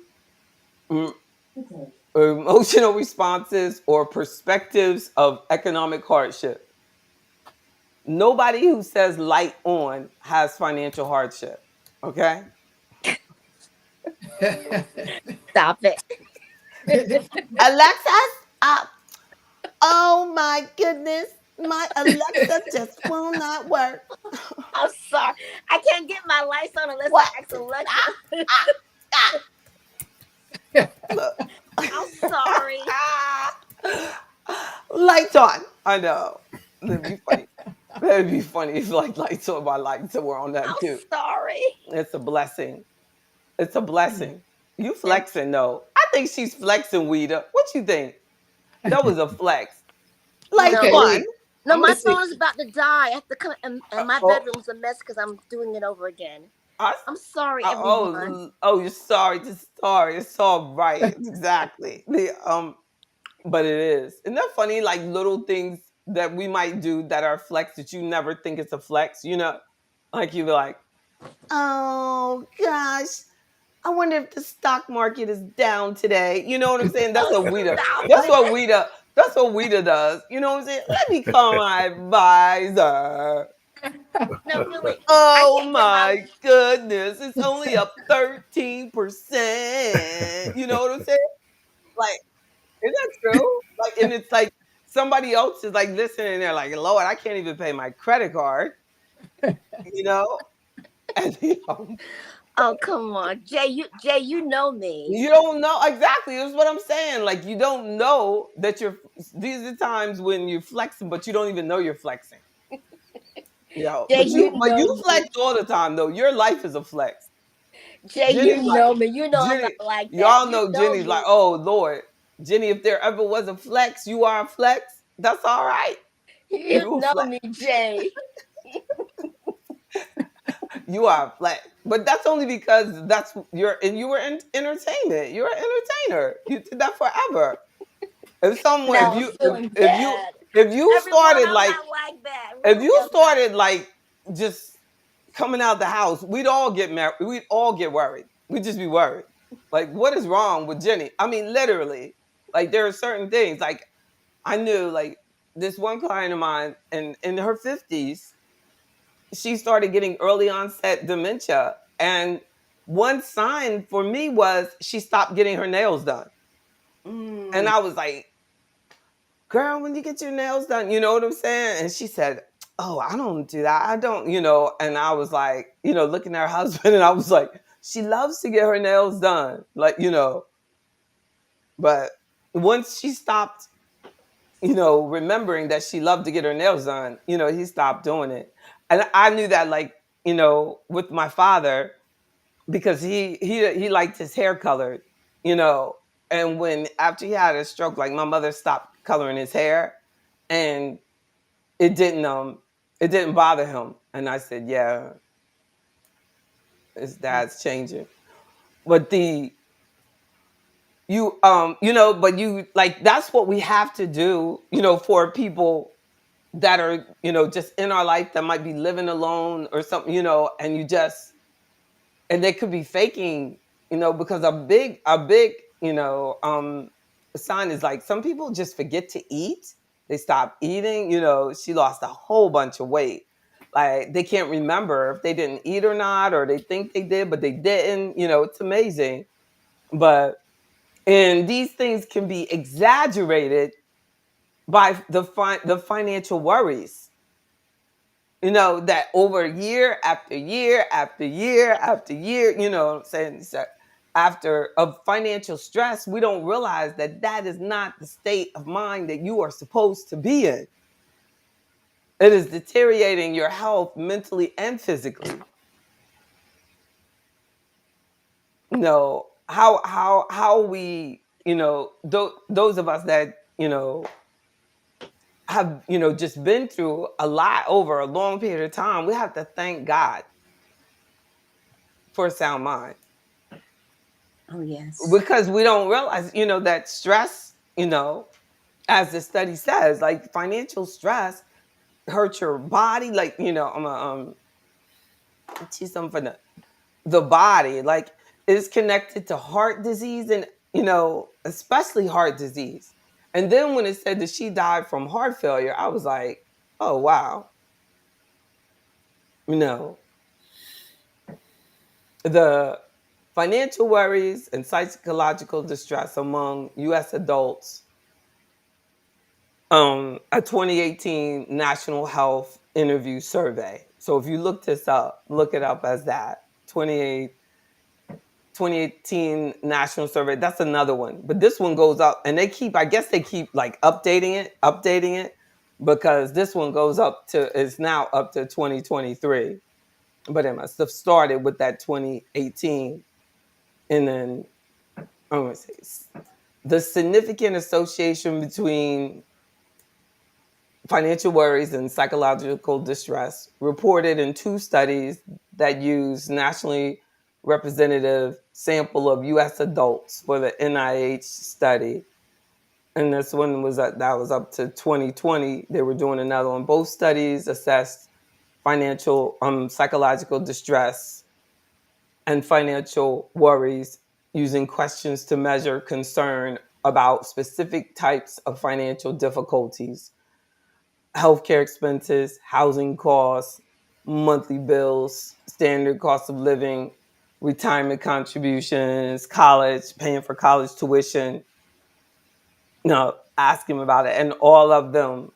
[SPEAKER 1] Or emotional responses or perspectives of economic hardship. Nobody who says light on has financial hardship. Okay?
[SPEAKER 10] Stop it.
[SPEAKER 1] Alexa's up. Oh my goodness. My Alexa just will not work.
[SPEAKER 10] I'm sorry. I can't get my lights on unless
[SPEAKER 1] What?
[SPEAKER 10] I ask Alexa.
[SPEAKER 1] Look.
[SPEAKER 10] I'm sorry.
[SPEAKER 1] Lights on. I know. That'd be funny. That'd be funny if like lights on, my lights were on that too.
[SPEAKER 10] I'm sorry.
[SPEAKER 1] It's a blessing. It's a blessing. You flexing though. I think she's flexing, Weeda. What you think? That was a flex. Like
[SPEAKER 3] Okay,
[SPEAKER 1] fun.
[SPEAKER 3] wait.
[SPEAKER 10] No,
[SPEAKER 3] I'm
[SPEAKER 10] my
[SPEAKER 3] gonna see.
[SPEAKER 10] phone is about to die. I have to come, and my bedroom's a mess because I'm doing it over again. I'm sorry, everyone.
[SPEAKER 1] You're sorry. Just sorry. It's all right. Exactly. But it is. Isn't that funny? Like little things that we might do that are flex that you never think it's a flex. Like you be like, oh gosh, I wonder if the stock market is down today. You know what I'm saying? That's what Weeda. That's what Weeda. That's what Weeda does. You know what I'm saying? Let me call my advisor.
[SPEAKER 10] No, really.
[SPEAKER 1] Oh my goodness, it's only up 13%. You know what I'm saying? Like, isn't that true? Like, and it's like somebody else is like listening, and they're like, Lord, I can't even pay my credit card. You know? And,
[SPEAKER 10] Oh, come on, Jay. You know me.
[SPEAKER 1] you don't know exactly. That's what I'm saying. Like, you don't know that these are times when you're flexing, but you don't even know you're flexing.
[SPEAKER 10] Jay,
[SPEAKER 1] But you flex all the time though. Your life is a flex.
[SPEAKER 10] Jay,
[SPEAKER 1] Jenny's
[SPEAKER 10] you know me. You know I'm not like that.
[SPEAKER 1] Y'all know
[SPEAKER 10] You
[SPEAKER 1] Jenny's
[SPEAKER 10] me.
[SPEAKER 1] like, oh Lord, Jenny. If there ever was a flex, you are a flex. That's all right.
[SPEAKER 10] You know me, Jay.
[SPEAKER 1] You are a flex, but that's only because you were in entertainment. You're an entertainer. You did that forever. If someone,
[SPEAKER 10] Now
[SPEAKER 1] if
[SPEAKER 10] I'm feeling
[SPEAKER 1] you
[SPEAKER 10] bad.
[SPEAKER 1] if you
[SPEAKER 10] Everyone,
[SPEAKER 1] started
[SPEAKER 10] I'm
[SPEAKER 1] like
[SPEAKER 10] not like that.
[SPEAKER 1] if
[SPEAKER 10] Really,
[SPEAKER 1] you
[SPEAKER 10] I'm
[SPEAKER 1] started like just coming out the house, we'd all get married. We'd all get worried. We'd just be worried. Like, what is wrong with Jenny? I mean, literally, like there are certain things. Like I knew, like this one client of mine, and in her 50s, she started getting early onset dementia. And one sign for me was she stopped getting her nails done. And I was like, girl, when you get your nails done, you know what I'm saying? And she said, oh, I don't do that. I don't, and I was like, looking at her husband, and I was like, she loves to get her nails done. Like, but once she stopped, remembering that she loved to get her nails done, he stopped doing it. And I knew that, like, with my father, because he liked his hair colored, and when after he had a stroke, like my mother stopped coloring his hair, and it didn't bother him. And I said, yeah, his dad's changing. But but you, like, that's what we have to do, for people that are, just in our life that might be living alone or something, and and they could be faking, because a big, sign is like some people just forget to eat. They stop eating. She lost a whole bunch of weight. Like they can't remember if they didn't eat or not, or they think they did, but they didn't. It's amazing. And these things can be exaggerated by the financial worries. That over year after year after year after year, what I'm saying? So after of financial stress, we don't realize that that is not the state of mind that you are supposed to be in. It is deteriorating your health mentally and physically. How we, those of us that, have, just been through a lot over a long period of time, we have to thank God for a sound mind.
[SPEAKER 10] Oh, yes.
[SPEAKER 1] Because we don't realize, that stress, as the study says, like financial stress hurts your body. Like, I'm gonna teach something for the body. Like it's connected to heart disease and, especially heart disease. And then when it said that she died from heart failure, I was like, oh, wow. The financial worries and psychological distress among U.S. adults, a 2018 National Health Interview Survey. So if you look this up, look it up as that 2018 National Survey. That's another one, but this one goes up, and I guess they keep like updating it, because this one goes up to, is now up to 2023, but it must have started with that 2018. And then I'm going to say the significant association between financial worries and psychological distress reported in 2 studies that used nationally representative sample of U.S. adults for the NIH study. And this one was that was up to 2020. They were doing another one. Both studies assessed financial psychological distress and financial worries using questions to measure concern about specific types of financial difficulties: healthcare expenses, housing costs, monthly bills, standard cost of living, retirement contributions, paying for college tuition. Ask him about it. And all of them,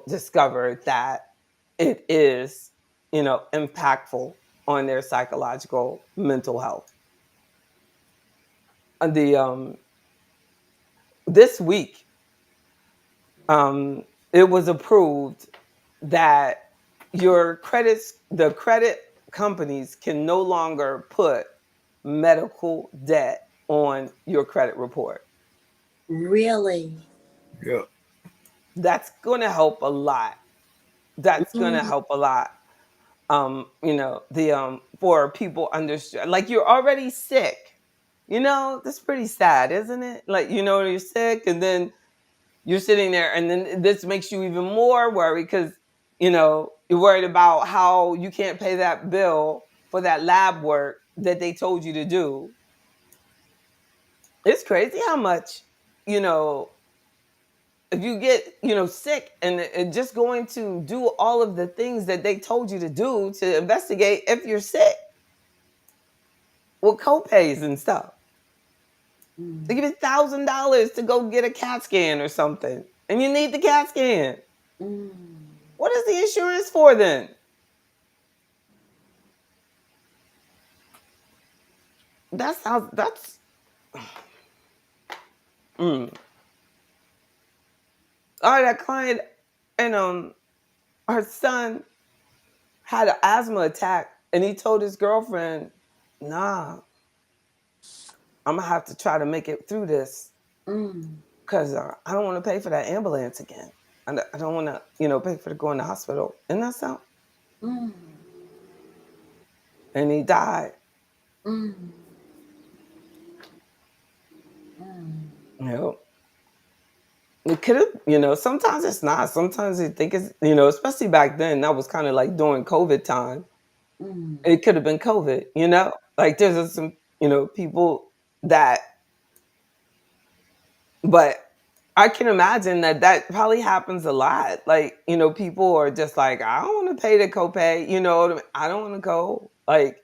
[SPEAKER 1] discovered that it is, impactful on their psychological mental health. And this week, it was approved that the credit companies can no longer put medical debt on your credit report.
[SPEAKER 10] Really?
[SPEAKER 2] Yeah.
[SPEAKER 1] That's going to help a lot. For people understand, like, you're already sick. That's pretty sad, isn't it? Like, you're sick, and then you're sitting there, and then this makes you even more worried because, you're worried about how you can't pay that bill for that lab work that they told you to do. It's crazy how much, if you get, sick and just going to do all of the things that they told you to do to investigate if you're sick with copays and stuff. They give you $1,000 to go get a CAT scan or something, and you need the CAT scan. What is the insurance for then? That's how. That's. All right, that client and her son had an asthma attack, and he told his girlfriend, "Nah, I'm gonna have to try to make it through this because I don't want to pay for that ambulance again. I don't want to, pay for to go in the hospital." And that's how. And he died. It could have, sometimes it's not. Sometimes you think it's, especially back then, that was kind of like during COVID time. It could have been COVID, like there's some, people that, but I can imagine that probably happens a lot. Like, people are just like, I don't want to pay the copay, I don't want to go. Like,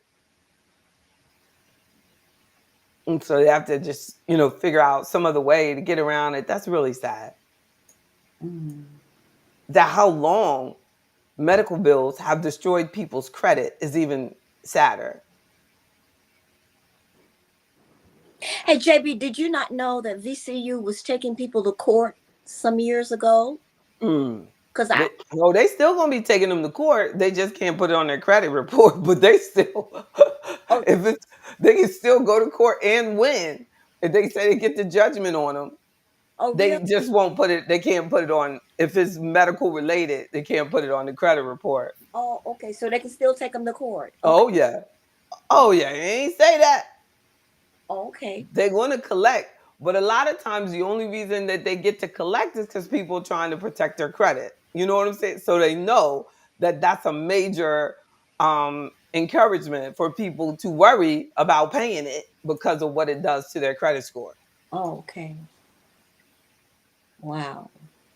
[SPEAKER 1] and so they have to just, figure out some other way to get around it. That's really sad. That how long medical bills have destroyed people's credit is even sadder.
[SPEAKER 10] Hey, JB, did you not know that VCU was taking people to court some years ago? Because
[SPEAKER 1] they still gonna be taking them to court. They just can't put it on their credit report, but they still, they can still go to court and win. If they say they get the judgment on them, they
[SPEAKER 10] really?
[SPEAKER 1] just won't put it. They can't put it on if it's medical related. They can't put it on the credit report.
[SPEAKER 10] Oh, okay. So they can still take them to court.
[SPEAKER 1] Okay. Oh yeah, you ain't say that.
[SPEAKER 10] Okay.
[SPEAKER 1] They're going to collect, but a lot of times the only reason that they get to collect is because people are trying to protect their credit. You know what I'm saying? So they know that that's a major encouragement for people to worry about paying it because of what it does to their credit score.
[SPEAKER 10] Oh, okay. Wow.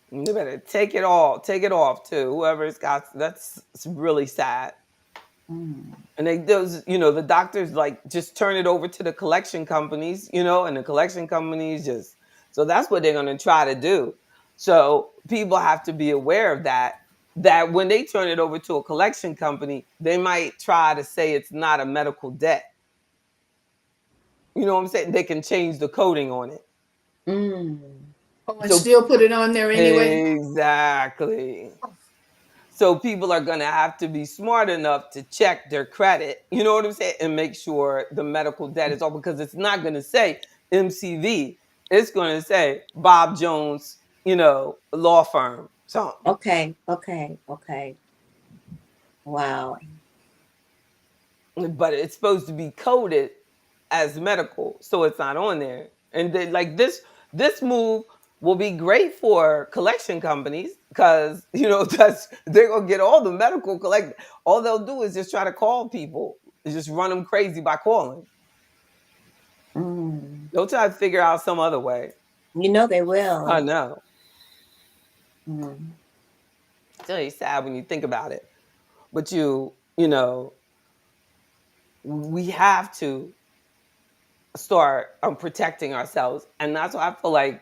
[SPEAKER 1] And they better take it off too. Whoever's got that's really sad. And the doctors like just turn it over to the collection companies, and the collection companies so that's what they're going to try to do. So people have to be aware of that when they turn it over to a collection company, they might try to say it's not a medical debt. You know what I'm saying? They can change the coding on it.
[SPEAKER 3] Oh, and still put it on there anyway?
[SPEAKER 1] Exactly. So people are going to have to be smart enough to check their credit, you know what I'm saying, and make sure the medical debt is all, because it's not going to say MCV. It's going to say Bob Jones, law firm, something.
[SPEAKER 10] Okay. Wow.
[SPEAKER 1] But it's supposed to be coded as medical, so it's not on there. And then, like this move will be great for collection companies because they're gonna get all the medical collect. All they'll do is just try to call people, just run them crazy by calling. They'll try to figure out some other way.
[SPEAKER 10] They will.
[SPEAKER 1] I know. It's really sad when you think about it, but we have to start protecting ourselves. And that's why I feel like,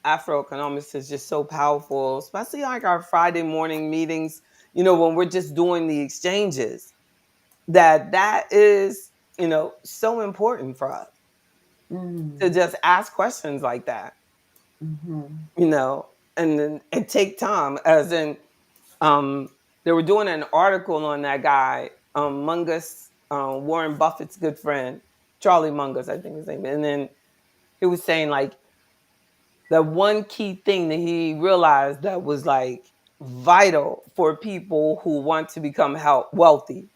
[SPEAKER 1] AfroEconomics is just so powerful, especially like our Friday morning meetings, when we're just doing the exchanges, that is, so important for us to just ask questions like that, and take time, as in, they were doing an article on that guy, Mungus, Warren Buffett's good friend, Charlie Mungus, I think his name. And then he was saying like the one key thing that he realized that was like vital for people who want to become wealthy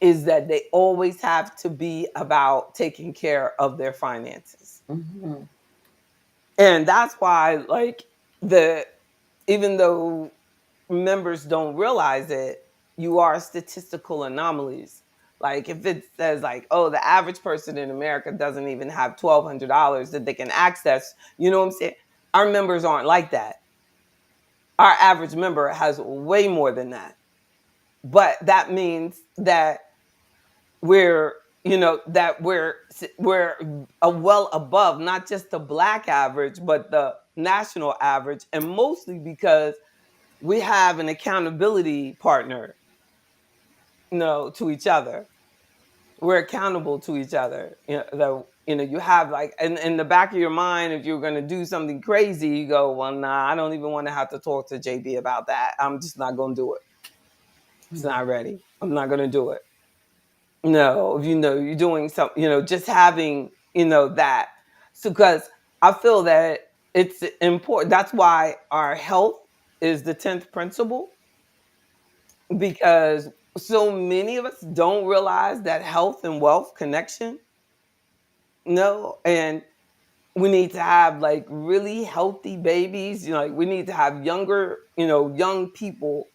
[SPEAKER 1] is that they always have to be about taking care of their finances. And that's why, like, even though members don't realize it, you are statistical anomalies. Like if it says like, oh, the average person in America doesn't even have $1,200 that they can access, you know what I'm saying? Our members aren't like that. Our average member has way more than that. But that means that we're, we're well above not just the black average, but the national average, and mostly because we have an accountability partner, to each other. We're accountable to each other. You have like in the back of your mind, if you're going to do something crazy, you go, well, nah, I don't even want to have to talk to JB about that. I'm just not going to do it. It's not ready. I'm not going to do it. No, if you're doing something, just having, that. So, because I feel that it's important. That's why our health is the 10th principle, because so many of us don't realize that health and wealth connection. No, and we need to have like really healthy babies. Like we need to have young people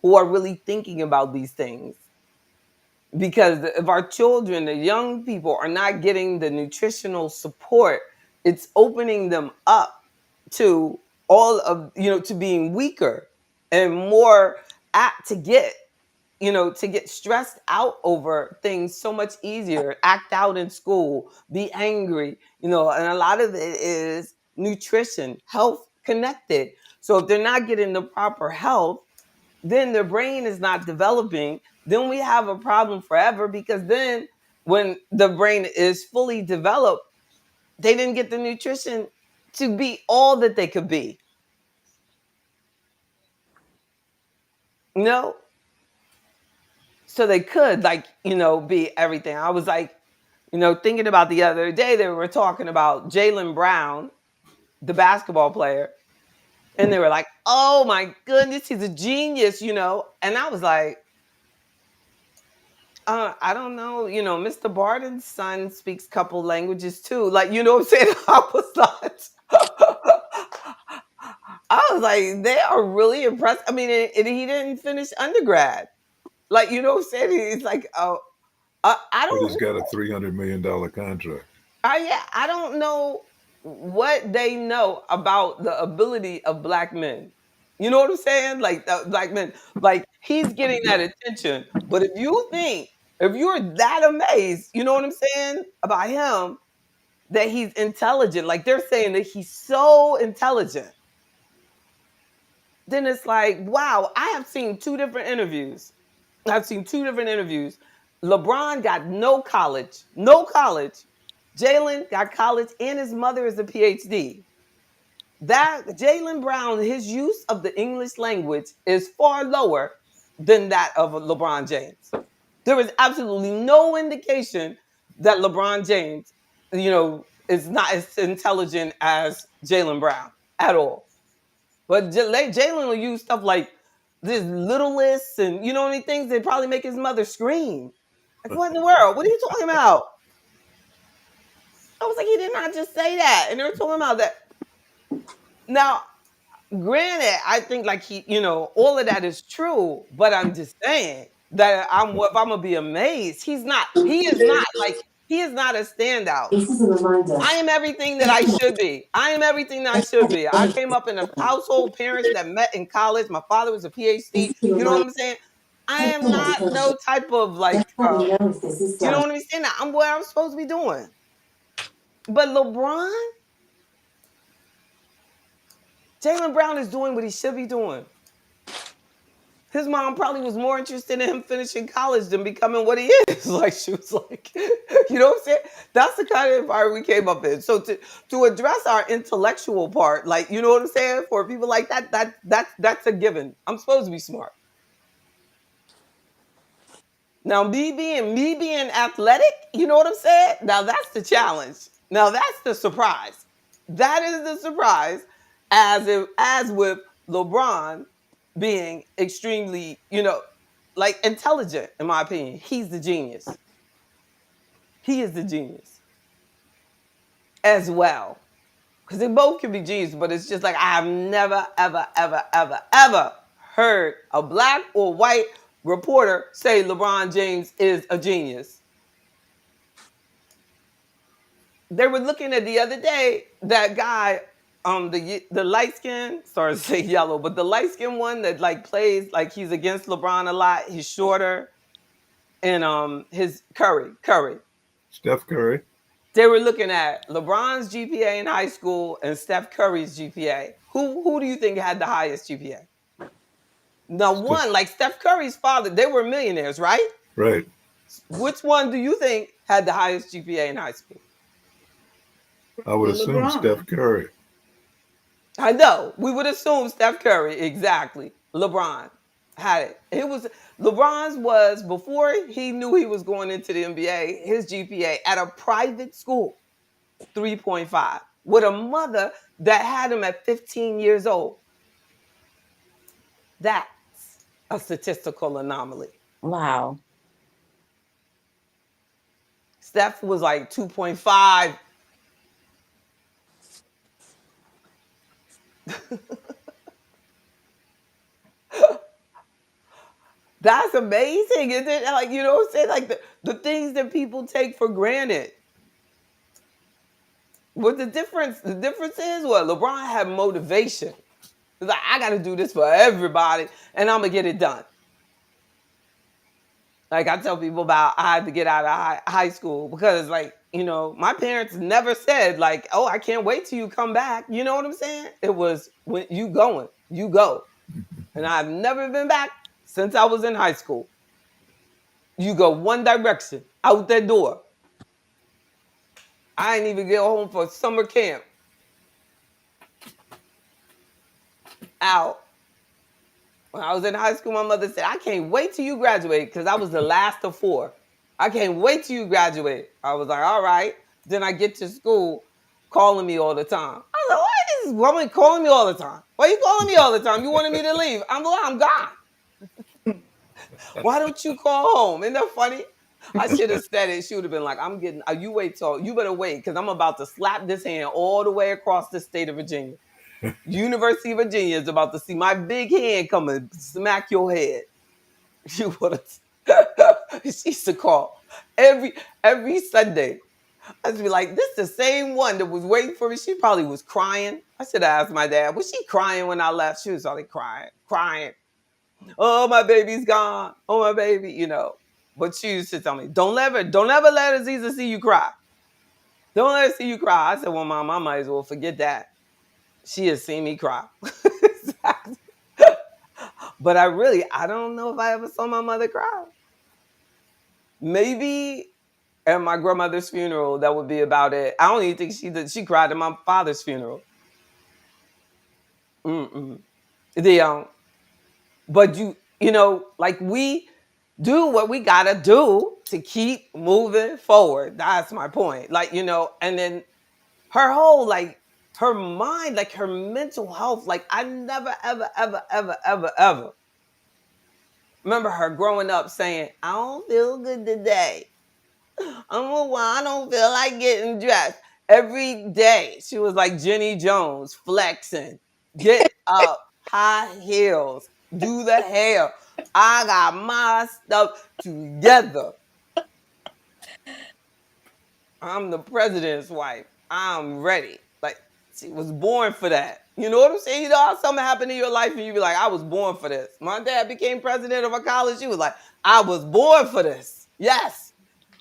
[SPEAKER 1] who are really thinking about these things. Because if our children, the young people, are not getting the nutritional support, it's opening them up to all of, to being weaker and more apt to get stressed out over things so much easier, act out in school, be angry, and a lot of it is nutrition, health connected. So if they're not getting the proper health, then their brain is not developing. Then we have a problem forever, because then when the brain is fully developed, they didn't get the nutrition to be all that they could be. No, so they could be everything. I was like, thinking about the other day, they were talking about Jaylen Brown, the basketball player, and they were like, oh my goodness, he's a genius, and I was like, I don't know, Mr. Barton's son speaks couple languages too. Like, you know what I'm saying? I was like, they are really impressed. I mean, and he didn't finish undergrad. Like, you know what I'm saying? It's like, oh, I
[SPEAKER 2] But he's
[SPEAKER 1] don't
[SPEAKER 2] got a $300 million contract.
[SPEAKER 1] I don't know what they know about the ability of black men. You know what I'm saying? Like black men, like he's getting that attention. But if you're that amazed, you know what I'm saying, about him, that he's intelligent, like they're saying that he's so intelligent, then it's like, wow, I have seen two different interviews. LeBron got no college, no college. Jaylen got college, and his mother is a PhD. That Jaylen Brown, his use of the English language is far lower than that of LeBron James. There is absolutely no indication that LeBron James, is not as intelligent as Jaylen Brown at all. But Jaylen will use stuff like this little lists and things that probably make his mother scream. Like, what in the world? What are you talking about? I was like, he did not just say that. And they were talking about that. Now, granted, I think like all of that is true, but I'm just saying that if I'm gonna be amazed, he is not a standout.
[SPEAKER 10] This is a reminder.
[SPEAKER 1] I am everything that I should be. I am everything that I should be. I came up in a household, parents that met in college. My father was a
[SPEAKER 10] This
[SPEAKER 1] PhD.
[SPEAKER 10] is a
[SPEAKER 1] You know what
[SPEAKER 10] reminder.
[SPEAKER 1] I'm saying? I
[SPEAKER 10] Take
[SPEAKER 1] am
[SPEAKER 10] full
[SPEAKER 1] not
[SPEAKER 10] medication.
[SPEAKER 1] no type of like,
[SPEAKER 10] Let's let me know if this is
[SPEAKER 1] you know
[SPEAKER 10] done.
[SPEAKER 1] what I'm saying? I'm what I'm supposed to be doing. But Jaylen Brown is doing what he should be doing. His mom probably was more interested in him finishing college than becoming what he is. Like, she was like, you know what I'm saying? That's the kind of environment we came up in. So to address our intellectual part, like, you know what I'm saying? For people like that's a given. I'm supposed to be smart. Now, me being athletic, you know what I'm saying? Now that's the challenge. Now that's the surprise. That is the surprise, as with LeBron being extremely, like intelligent, in my opinion. He's the genius. He is the genius as well. Because they both can be genius, but it's just like I have never, ever, ever, ever, ever heard a black or white reporter say LeBron James is a genius? They were looking at the other day, that guy, the light skin, sorry to say yellow, but the light skin one that like plays like he's against LeBron a lot. He's shorter, and his Curry.
[SPEAKER 2] Steph Curry.
[SPEAKER 1] They were looking at LeBron's GPA in high school and Steph Curry's GPA. Who do you think had the highest GPA? Now, one, like Steph Curry's father, they were millionaires, right?
[SPEAKER 2] Right.
[SPEAKER 1] Which one do you think had the highest GPA in high school?
[SPEAKER 2] I would assume
[SPEAKER 3] LeBron.
[SPEAKER 2] Steph Curry.
[SPEAKER 1] I know. We would assume Steph Curry. Exactly. LeBron had it. LeBron's was, before he knew he was going into the NBA, his GPA at a private school, 3.5, with a mother that had him at 15 years old. That's a statistical anomaly.
[SPEAKER 10] Wow.
[SPEAKER 1] Steph was like 2.5. That's amazing, isn't it? Like, you know what I'm saying? Like the things that people take for granted. What the difference is, what LeBron had motivation. He's like, I got to do this for everybody, and I'm gonna get it done. Like I tell people about, I had to get out of high school because, like, you know, my parents never said like, oh, I can't wait till you come back. You know what I'm saying? It was, when you going, you go. And I've never been back since I was in high school. You go one direction, out that door. I didn't even get home for summer camp. Out. When I was in high school, my mother said, I can't wait till you graduate, because I was the last of 4. I can't wait till you graduate. I was like, all right. Then I get to school, calling me all the time. I was like, why is this woman calling me all the time? Why are you calling me all the time? You wanted me to leave. I'm gone. Why don't you call home? Isn't that funny? I should have said it. She would have been like, you wait till, you better wait, because I'm about to slap this hand all the way across the state of Virginia. University of Virginia is about to see my big hand come and smack your head. She would have. She used to call every Sunday. I'd be like, this is the same one that was waiting for me. She probably was crying. I should have asked my dad, was she crying when I left? She was only crying. Oh, my baby's gone. Oh, my baby, you know. But she used to tell me, don't ever let Aziza see you cry. Don't let her see you cry. I said, well, Mom, I might as well forget that. She has seen me cry. Exactly. But I don't know if I ever saw my mother cry. Maybe at my grandmother's funeral, that would be about it. I don't even think she cried at my father's funeral. But you know, like, we do what we gotta do to keep moving forward. That's my point. Like, you know, and then her whole, like, her mind, like her mental health, like, I never, ever remember her growing up saying, I don't feel good today. I don't feel like getting dressed. Every day she was like Jenny Jones, flexing, get up, high heels, do the hair. I got my stuff together. I'm the president's wife. I'm ready. Like, she was born for that. You know what I'm saying? You know how something happened in your life and you be like, I was born for this. My dad became president of a college. She was like, I was born for this. Yes.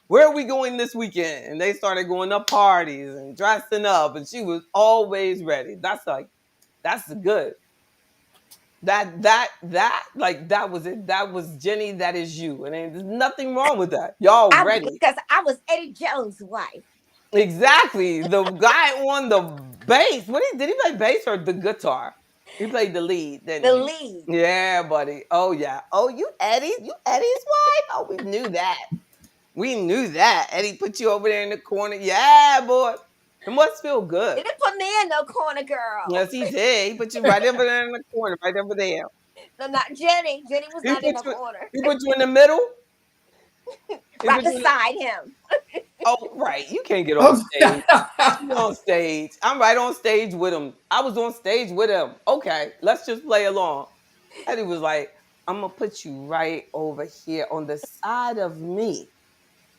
[SPEAKER 1] Where are we going this weekend? And they started going to parties and dressing up, and she was always ready. That's good. That was it. That was Jenny. That is you. And there's nothing wrong with that. Y'all ready.
[SPEAKER 10] Because I was Eddie Jones' wife.
[SPEAKER 1] Exactly. The guy on the bass. Did he play bass or the guitar? He played the lead, didn't he?
[SPEAKER 10] The lead.
[SPEAKER 1] Yeah, buddy. Oh, yeah. Oh, you Eddie's wife? Oh, we knew that. Eddie put you over there in the corner. Yeah, boy. It must feel good.
[SPEAKER 10] He didn't put me in no corner, girl.
[SPEAKER 1] Yes, he did. He put you right over there in the corner, right over there.
[SPEAKER 10] No, not Jenny. Jenny was not in the corner.
[SPEAKER 1] He put you in the middle?
[SPEAKER 10] Right beside him.
[SPEAKER 1] Oh, right. You can't get on stage. You're on stage. I'm right on stage with him. I was on stage with him. Okay, let's just play along. And he was like, I'm gonna put you right over here on the side of me.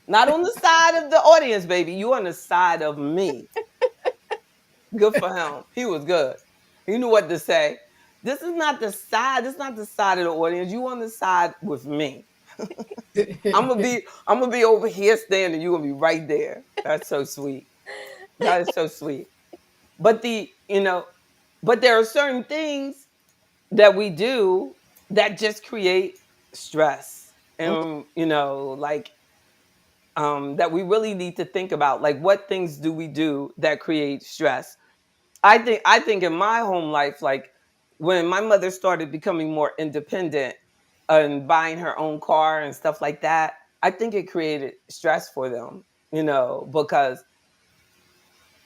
[SPEAKER 1] Not on the side of the audience, baby. You on the side of me. Good for him. He was good. He knew what to say. This is not the side. This is not the side of the audience. You on the side with me. I'm gonna be over here standing. You're gonna be right there. That's so sweet. That is so sweet. But but there are certain things that we do that just create stress. And like that we really need to think about. Like, what things do we do that create stress? I think in my home life, like when my mother started becoming more independent and buying her own car and stuff like that, I think it created stress for them, because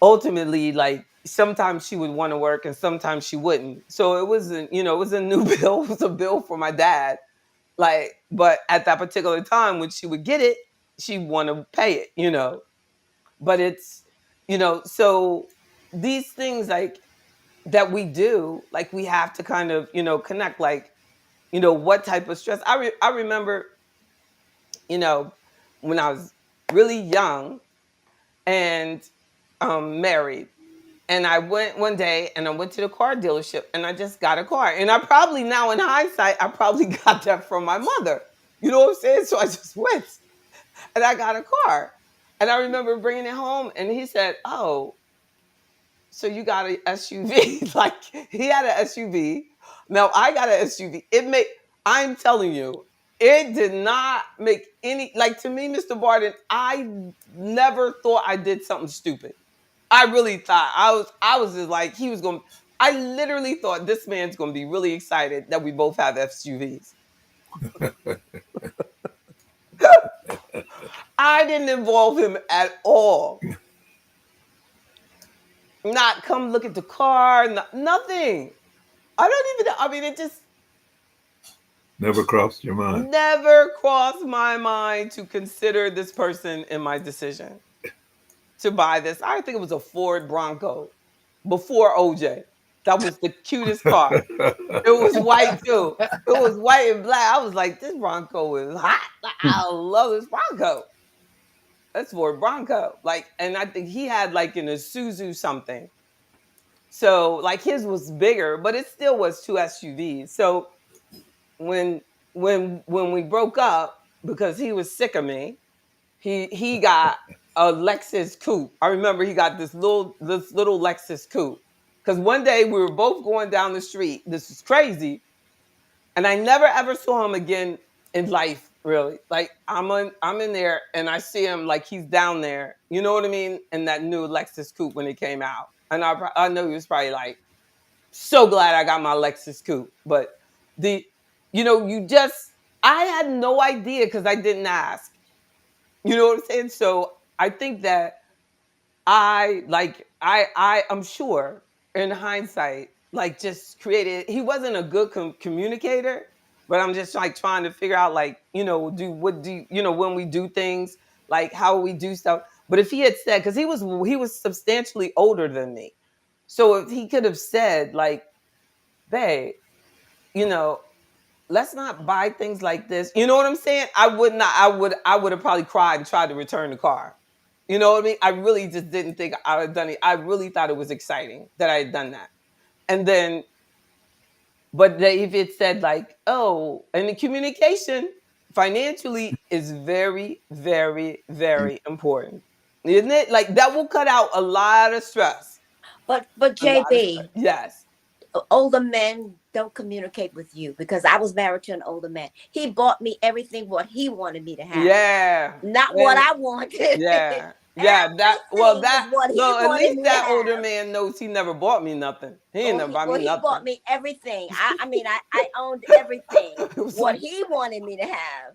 [SPEAKER 1] ultimately, like sometimes she would want to work and sometimes she wouldn't. So it was a new bill, it was a bill for my dad. Like, but at that particular time when she would get it, she want to pay it. But it's, so these things like that we do, like we have to kind of, connect, like, what type of stress. I remember, you know, when I was really young and married. And I went one day and I went to the car dealership and I just got a car. And I probably now in hindsight, I probably got that from my mother. You know what I'm saying? So I just went and I got a car. And I remember bringing it home and he said, "Oh, so you got an SUV." Like he had an SUV. Now I got an SUV. I'm telling you, it did not make any, like, to me, Mr. Barton, I never thought I did something stupid. I really thought I was just like, he was going, I literally thought this man's going to be really excited that we both have SUVs. I didn't involve him at all. Not come look at the car, nothing. It just
[SPEAKER 2] Never crossed your mind.
[SPEAKER 1] never crossed my mind to consider this person in my decision to buy this. I think it was a Ford Bronco before OJ. That was the cutest car. It was white too. It was white and black. I was like, this Bronco is hot. I love this Bronco. That's Ford Bronco. Like, and I think he had like an Isuzu something. So like his was bigger, but it still was two SUVs. So when when we broke up, because he was sick of me, he got a Lexus coupe. I remember he got this little Lexus coupe. Because one day we were both going down the street. This is crazy. And I never ever saw him again in life, really. Like I'm in there and I see him like he's down there. You know what I mean? In that new Lexus coupe when it came out. And I know he was probably like, so glad I got my Lexus coupe. But the, you just, I had no idea because I didn't ask. You know what I'm saying? So I think that I'm sure in hindsight, like just created, he wasn't a good communicator, but I'm just like trying to figure out like, when we do things, like how we do stuff. But if he had said, because he was substantially older than me. So if he could have said like, "Babe, you know, let's not buy things like this." You know what I'm saying? I would not, I would have probably cried and tried to return the car. You know what I mean? I really just didn't think I would have done it. I really thought it was exciting that I had done that. And then, but if it said like, "Oh," and the communication financially is very, very, very important. Isn't it? Like that will cut out a lot of stress.
[SPEAKER 10] But
[SPEAKER 1] A lot of stress.
[SPEAKER 10] JB,
[SPEAKER 1] Yes.
[SPEAKER 10] older men don't communicate with you because I was married to an older man. He bought me everything what he wanted me to have,
[SPEAKER 1] Yeah.
[SPEAKER 10] not what I wanted.
[SPEAKER 1] Yeah. Yeah,
[SPEAKER 10] Everything is what he
[SPEAKER 1] at
[SPEAKER 10] wanted
[SPEAKER 1] least
[SPEAKER 10] me to
[SPEAKER 1] that older
[SPEAKER 10] have.
[SPEAKER 1] man knows he never bought me nothing. He ain't
[SPEAKER 10] Oh,
[SPEAKER 1] never bought me
[SPEAKER 10] he bought
[SPEAKER 1] nothing.
[SPEAKER 10] me everything. I owned everything.
[SPEAKER 1] It was
[SPEAKER 10] What
[SPEAKER 1] like,
[SPEAKER 10] he wanted me to have.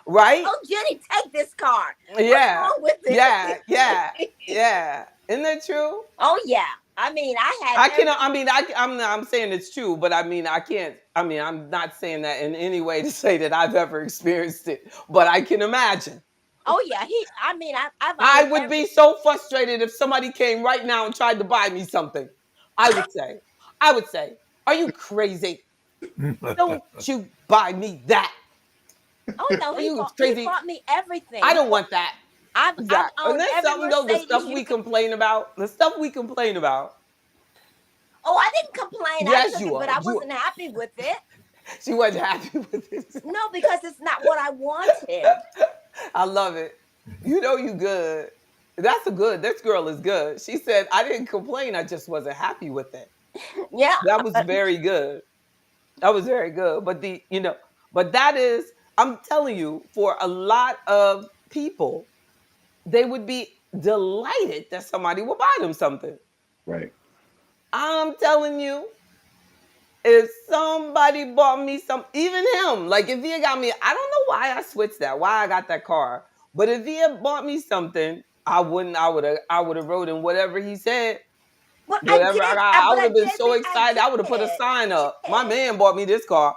[SPEAKER 1] right?
[SPEAKER 10] Oh, Jenny, take this car. What's
[SPEAKER 1] Yeah.
[SPEAKER 10] wrong with it?
[SPEAKER 1] Yeah. Yeah. Yeah. Isn't that true?
[SPEAKER 10] Oh yeah. I mean, I had
[SPEAKER 1] I can.
[SPEAKER 10] every.
[SPEAKER 1] I mean, I'm saying it's true, but I mean, I can't. I mean, I'm not saying that in any way to say that I've ever experienced it, but I can imagine.
[SPEAKER 10] Oh yeah. I've
[SPEAKER 1] I
[SPEAKER 10] owned
[SPEAKER 1] would be
[SPEAKER 10] every.
[SPEAKER 1] so frustrated if somebody came right now and tried to buy me something. I would say, "Are you crazy?" Don't you buy me that.
[SPEAKER 10] Oh no,
[SPEAKER 1] Are you
[SPEAKER 10] he
[SPEAKER 1] crazy?
[SPEAKER 10] bought me everything.
[SPEAKER 1] I don't want that.
[SPEAKER 10] I've
[SPEAKER 1] That. And
[SPEAKER 10] owned
[SPEAKER 1] that's
[SPEAKER 10] every
[SPEAKER 1] something though, the stuff
[SPEAKER 10] Mercedes you
[SPEAKER 1] we
[SPEAKER 10] could.
[SPEAKER 1] complain about. The stuff we complain about.
[SPEAKER 10] Oh, I didn't complain. I
[SPEAKER 1] Yes,
[SPEAKER 10] took
[SPEAKER 1] you
[SPEAKER 10] it, but
[SPEAKER 1] are.
[SPEAKER 10] I wasn't happy with it.
[SPEAKER 1] She wasn't happy with it.
[SPEAKER 10] No, because it's not what I wanted.
[SPEAKER 1] I love it. You know you good. That's a good. This girl is good. She said, I didn't complain. I just wasn't happy with it.
[SPEAKER 10] Yeah,
[SPEAKER 1] That was very good. That was very good. But but that is, I'm telling you, for a lot of people, they would be delighted that somebody will buy them something.
[SPEAKER 2] Right.
[SPEAKER 1] I'm telling you, if somebody bought me some, even him, like if he had got me, I don't know why I switched that, why I got that car. But if he had bought me something, I would have wrote in whatever he said,
[SPEAKER 10] but I
[SPEAKER 1] whatever I
[SPEAKER 10] did.
[SPEAKER 1] got. I
[SPEAKER 10] But
[SPEAKER 1] would
[SPEAKER 10] I
[SPEAKER 1] have been
[SPEAKER 10] did.
[SPEAKER 1] so
[SPEAKER 10] I
[SPEAKER 1] excited. I would have put a
[SPEAKER 10] did.
[SPEAKER 1] sign
[SPEAKER 10] I
[SPEAKER 1] up. My
[SPEAKER 10] did.
[SPEAKER 1] man bought me this car.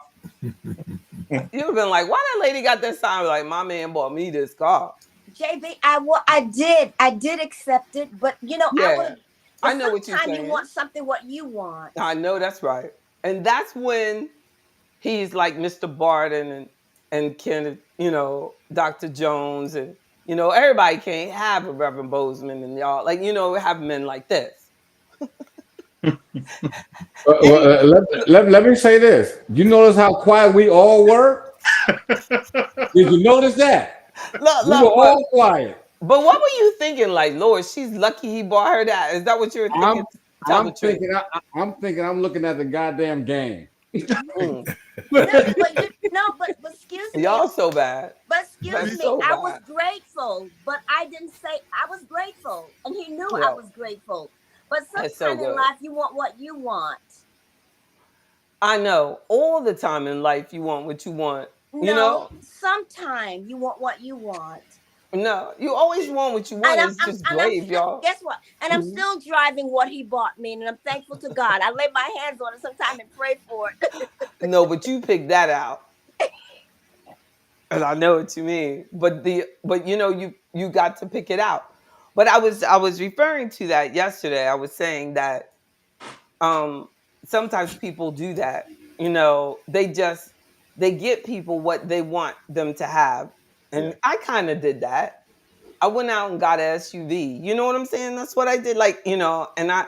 [SPEAKER 1] You'd have been like, why that lady got that sign? Like, my man bought me this car.
[SPEAKER 10] JB, I did accept it, but I
[SPEAKER 1] Yeah.
[SPEAKER 10] would.
[SPEAKER 1] I
[SPEAKER 10] But
[SPEAKER 1] know what you're
[SPEAKER 10] sometimes you
[SPEAKER 1] saying.
[SPEAKER 10] want something what you want.
[SPEAKER 1] I know that's right. And that's when he's like Mr. Barton and Kenneth, Dr. Jones, and everybody can't have a Reverend Bozeman and y'all, like, have men like this. Any
[SPEAKER 4] Let me say this. You notice how quiet we all were? Did you notice that? We were
[SPEAKER 1] look,
[SPEAKER 4] all quiet.
[SPEAKER 1] but what were you thinking? Like, Lord, she's lucky he bought her that. Is that what you were
[SPEAKER 4] I'm
[SPEAKER 1] thinking? Tell the
[SPEAKER 4] I'm
[SPEAKER 1] truth.
[SPEAKER 4] thinking I'm thinking I'm looking at the goddamn game.
[SPEAKER 1] Mm.
[SPEAKER 10] No, but but excuse me.
[SPEAKER 1] Y'all so bad.
[SPEAKER 10] But excuse
[SPEAKER 1] That's
[SPEAKER 10] me,
[SPEAKER 1] so
[SPEAKER 10] I was
[SPEAKER 1] bad.
[SPEAKER 10] grateful, but I didn't say I was grateful, and he knew I
[SPEAKER 1] Yeah,
[SPEAKER 10] was grateful. But
[SPEAKER 1] that's so
[SPEAKER 10] sometimes in
[SPEAKER 1] good.
[SPEAKER 10] life, you want what you want.
[SPEAKER 1] I know. All the time in life, you want what you want. You
[SPEAKER 10] No,
[SPEAKER 1] know?
[SPEAKER 10] sometimes you want what you want.
[SPEAKER 1] No, you always want what you
[SPEAKER 10] And
[SPEAKER 1] want.
[SPEAKER 10] I'm,
[SPEAKER 1] It's
[SPEAKER 10] I'm
[SPEAKER 1] just
[SPEAKER 10] and I'm
[SPEAKER 1] brave,
[SPEAKER 10] still
[SPEAKER 1] y'all.
[SPEAKER 10] guess what? And I'm
[SPEAKER 1] Mhm.
[SPEAKER 10] still driving what he bought me, and I'm thankful to God. I lay my hands on it sometime and pray for it.
[SPEAKER 1] No, but you picked that out. And I know what you mean. But you got to pick it out. But I was referring to that yesterday. I was saying that um sometimes people do that. They get people what they want them to have.
[SPEAKER 2] Yeah.
[SPEAKER 1] And I kind of did that. I went out and got an SUV. You know what I'm saying? That's what I did. Like, and I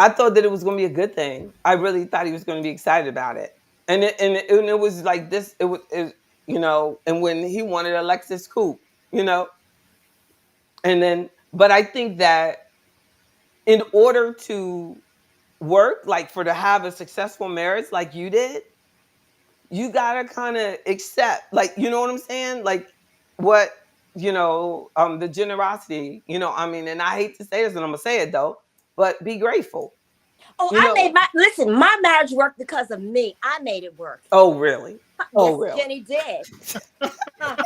[SPEAKER 1] thought that it was going to be a good thing. I really thought he was going to be excited about it. And it was like this. And when he wanted a Lexus coupe, you know, and then, but I think that in order to work, like for to have a successful marriage, like you did, you gotta kind of accept, like, you know what I'm saying, like what the generosity. I mean, and I hate to say this, and I'm gonna say it though, but be grateful.
[SPEAKER 10] Oh,
[SPEAKER 1] You know.
[SPEAKER 10] my marriage worked because of me. I made it work.
[SPEAKER 1] Oh, really? Oh,
[SPEAKER 10] Yes,
[SPEAKER 1] really?
[SPEAKER 10] Jenny did. Huh,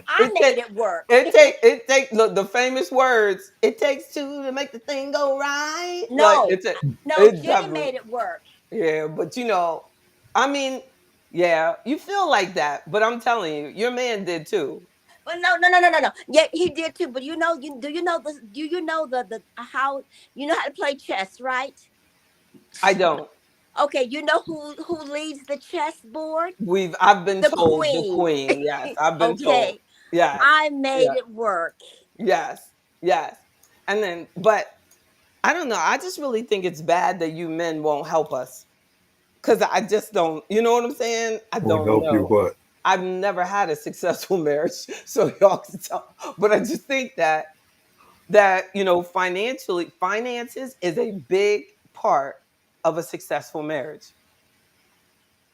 [SPEAKER 10] I
[SPEAKER 1] It
[SPEAKER 10] made
[SPEAKER 1] take
[SPEAKER 10] it work.
[SPEAKER 1] it take look, the famous words. It takes two to make the thing go right. Like
[SPEAKER 10] No, no,
[SPEAKER 1] it
[SPEAKER 10] Jenny
[SPEAKER 1] definitely.
[SPEAKER 10] made it work.
[SPEAKER 1] Yeah, but I mean, yeah, you feel like that, but I'm telling you, your man did too.
[SPEAKER 10] But no. Yeah, he did too. But do you know the how how to play chess, right?
[SPEAKER 1] I don't.
[SPEAKER 10] Okay, you know who leads the chessboard?
[SPEAKER 1] I've been
[SPEAKER 10] The
[SPEAKER 1] told the
[SPEAKER 10] queen.
[SPEAKER 1] queen. Yes, I've been told.
[SPEAKER 10] Okay,
[SPEAKER 1] Yes.
[SPEAKER 10] I made
[SPEAKER 1] Yeah.
[SPEAKER 10] it work.
[SPEAKER 1] Yes. Yes. And then, but I don't know. I just really think it's bad that you men won't help us. Cause I just don't, you know what I'm saying? I
[SPEAKER 2] Won't
[SPEAKER 1] don't
[SPEAKER 2] help you
[SPEAKER 1] know.
[SPEAKER 2] what?
[SPEAKER 1] I've never had a successful marriage, so y'all can tell. But I just think that financially, finances is a big part of a successful marriage.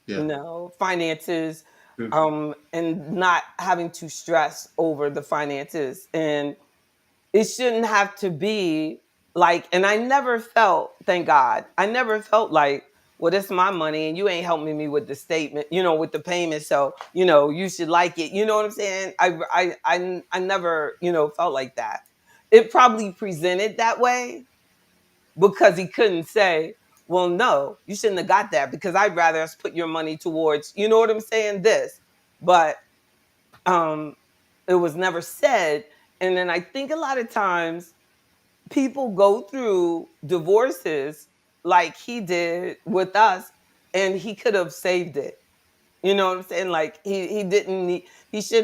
[SPEAKER 11] Yeah.
[SPEAKER 1] Finances,
[SPEAKER 11] Mhm.
[SPEAKER 1] and not having to stress over the finances, and it shouldn't have to be like. And I never felt, thank God, I never felt like, well, this is my money and you ain't helping me with the statement, with the payment, so you should like it. You know what I'm saying? I never felt like that. It probably presented that way because he couldn't say, well, no, you shouldn't have got that, because I'd rather us put your money towards, you know what I'm saying, this. But um it was never said. And then I think a lot of times people go through divorces like he did with us, and he could have saved it. You know what I'm saying? Like he didn't need, he should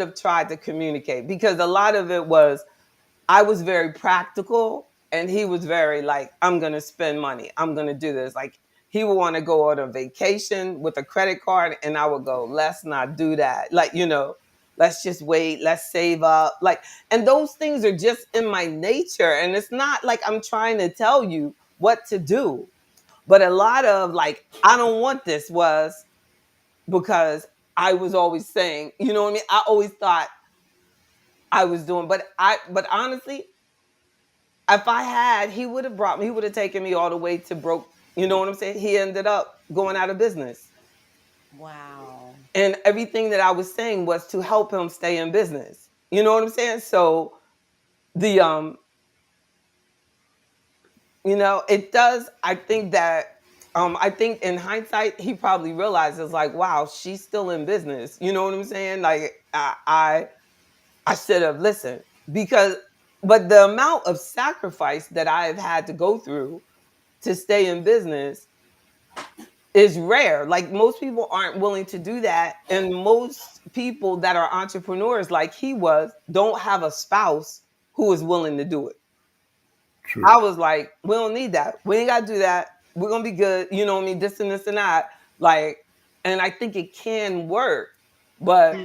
[SPEAKER 1] have tried to communicate, because a lot of it was, I was very practical and he was very like, I'm going to spend money. I'm going to do this. Like he would want to go on a vacation with a credit card and I would go, let's not do that. Like, let's just wait, let's save up. Like, and those things are just in my nature, and it's not like I'm trying to tell you what to do. But a lot of like, I don't want this was because I was always saying, you know what I mean? I always thought I was doing, but honestly, if I had, he would have brought me, he would have taken me all the way to broke. You know what I'm saying? He ended up going out of business.
[SPEAKER 5] Wow.
[SPEAKER 1] And everything that I was saying was to help him stay in business. You know what I'm saying? So the it does, I think in hindsight, he probably realizes like, wow, she's still in business. You know what I'm saying? Like I should have listened, because but the amount of sacrifice that I've had to go through to stay in business is rare. Like most people aren't willing to do that. And most people that are entrepreneurs like he was don't have a spouse who is willing to do it.
[SPEAKER 2] True.
[SPEAKER 1] I was like, we don't need that. We ain't gotta do that. We're gonna be good. You know what I mean? This and this and that. Like, and I think it can work, but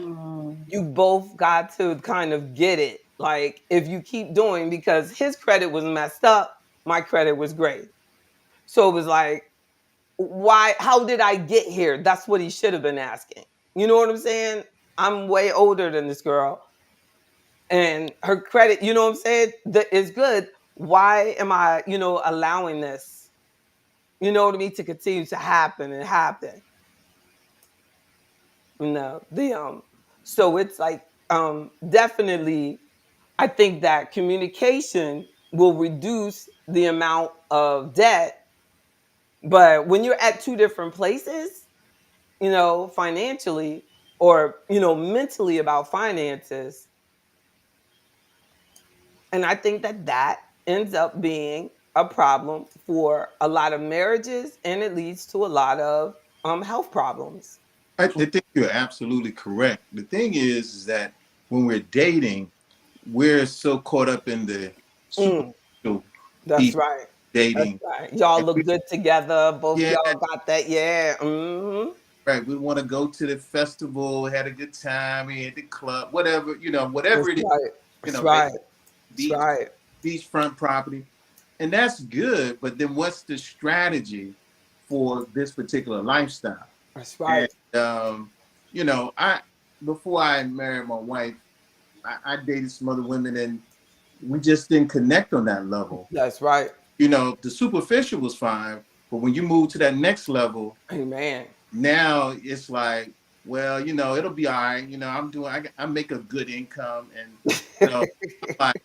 [SPEAKER 1] you both got to kind of get it. Like if you keep doing, because his credit was messed up, my credit was great. So it was like, how did I get here? That's what he should have been asking. You know what I'm saying? I'm way older than this girl, and her credit, you know what I'm saying, that is good. Why am I, allowing this, you know what I mean, to continue to happen and happen? The so it's like, definitely, I think that communication will reduce the amount of debt. But when you're at two different places, financially, or, mentally about finances. And I think that that ends up being a problem for a lot of marriages, and it leads to a lot of health problems.
[SPEAKER 11] I think you're absolutely correct. The thing is that when we're dating, we're so caught up in the
[SPEAKER 1] Mm,
[SPEAKER 11] superficial
[SPEAKER 1] that's
[SPEAKER 11] piece of
[SPEAKER 1] right. That's
[SPEAKER 11] dating.
[SPEAKER 1] right. Y'all
[SPEAKER 11] And
[SPEAKER 1] look good together. Both
[SPEAKER 11] yeah,
[SPEAKER 1] y'all got that. Yeah. Hmm.
[SPEAKER 11] right. We want to go to the festival, had a good time, we at the club, whatever,
[SPEAKER 1] That's
[SPEAKER 11] whatever it is,
[SPEAKER 1] right. That's
[SPEAKER 11] vacation,
[SPEAKER 1] right. That's
[SPEAKER 11] beach,
[SPEAKER 1] right.
[SPEAKER 11] beachfront property. And that's good. But then what's the strategy for this particular lifestyle?
[SPEAKER 1] That's
[SPEAKER 11] And,
[SPEAKER 1] right.
[SPEAKER 11] I, before I married my wife, I dated some other women and we just didn't connect on that level.
[SPEAKER 1] That's right.
[SPEAKER 11] The superficial was fine, but when you move to that next level,
[SPEAKER 1] Amen.
[SPEAKER 11] now it's like, well, it'll be all right. I make a good income, and I'm like,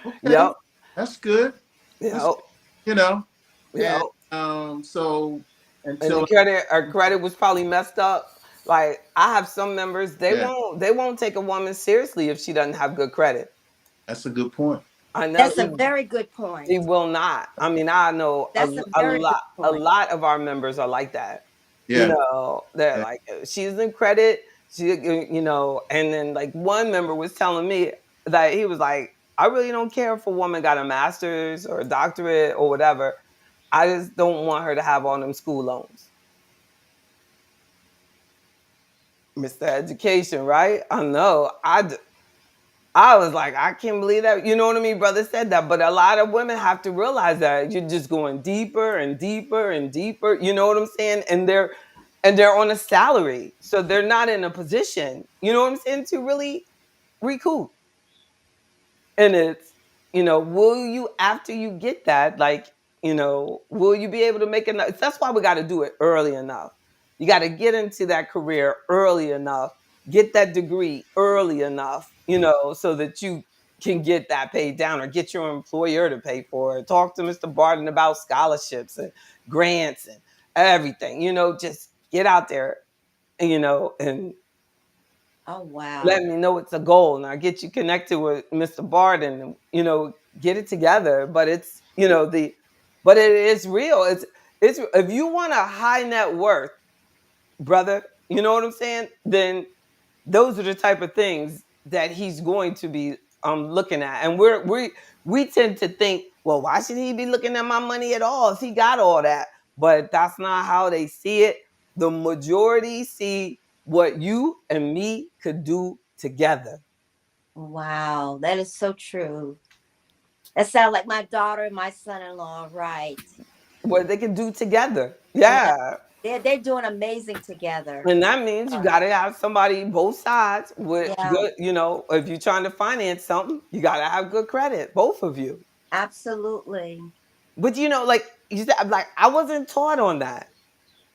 [SPEAKER 11] okay,
[SPEAKER 1] Yep.
[SPEAKER 11] that's good. That's
[SPEAKER 1] Yep.
[SPEAKER 11] good, you know.
[SPEAKER 1] Yep.
[SPEAKER 11] And so
[SPEAKER 1] And the
[SPEAKER 11] until
[SPEAKER 1] credit, her credit was probably messed up. Like I have some members,
[SPEAKER 11] yeah,
[SPEAKER 1] they won't take a woman seriously if she doesn't have good credit.
[SPEAKER 11] that's a good point.
[SPEAKER 1] I know
[SPEAKER 10] That's a very good
[SPEAKER 1] he
[SPEAKER 10] point.
[SPEAKER 1] will not. I mean, I know
[SPEAKER 10] That's a
[SPEAKER 1] a
[SPEAKER 10] very good
[SPEAKER 1] lot,
[SPEAKER 10] point.
[SPEAKER 1] of our members are like that.
[SPEAKER 11] Yeah,
[SPEAKER 1] They're
[SPEAKER 11] yeah.
[SPEAKER 1] like, she's in credit, and then like one member was telling me that he was like, I really don't care if a woman got a master's or a doctorate or whatever. I just don't want her to have all them school loans. Mr. Education, right? I know. I was like, I can't believe that. You know what I mean? Brother said that. But a lot of women have to realize that you're just going deeper and deeper and deeper. You know what I'm saying? And they're on a salary. So they're not in a position, you know what I'm saying, to really recoup. And it's, will you, after you get that, like, will you be able to make enough? That's why we got to do it early enough. You got to get into that career early enough, get that degree early enough, so that you can get that paid down, or get your employer to pay for it. Talk to Mr. Barton about scholarships and grants and everything, just get out there, and
[SPEAKER 10] Oh,
[SPEAKER 1] let
[SPEAKER 10] wow.
[SPEAKER 1] me know it's a goal, and I'll get you connected with Mr. Barden, and get it together. But it's, but it is real. It's if you want a high net worth, brother, you know what I'm saying? Then those are the type of things that he's going to be looking at. And we tend to think, well, why should he be looking at my money at all if he got all that? But that's not how they see it. The majority see what you and me could do together.
[SPEAKER 10] Wow, that is so true. That sounds like my daughter and my son-in-law, right?
[SPEAKER 1] What they can do together.
[SPEAKER 10] Yeah,
[SPEAKER 1] Yeah.
[SPEAKER 10] they're doing amazing together.
[SPEAKER 1] And that means you got to have somebody both sides with
[SPEAKER 10] Yeah,
[SPEAKER 1] good, if you're trying to finance something, you got to have good credit, both of you.
[SPEAKER 10] absolutely.
[SPEAKER 1] But like you said, like I wasn't taught on that.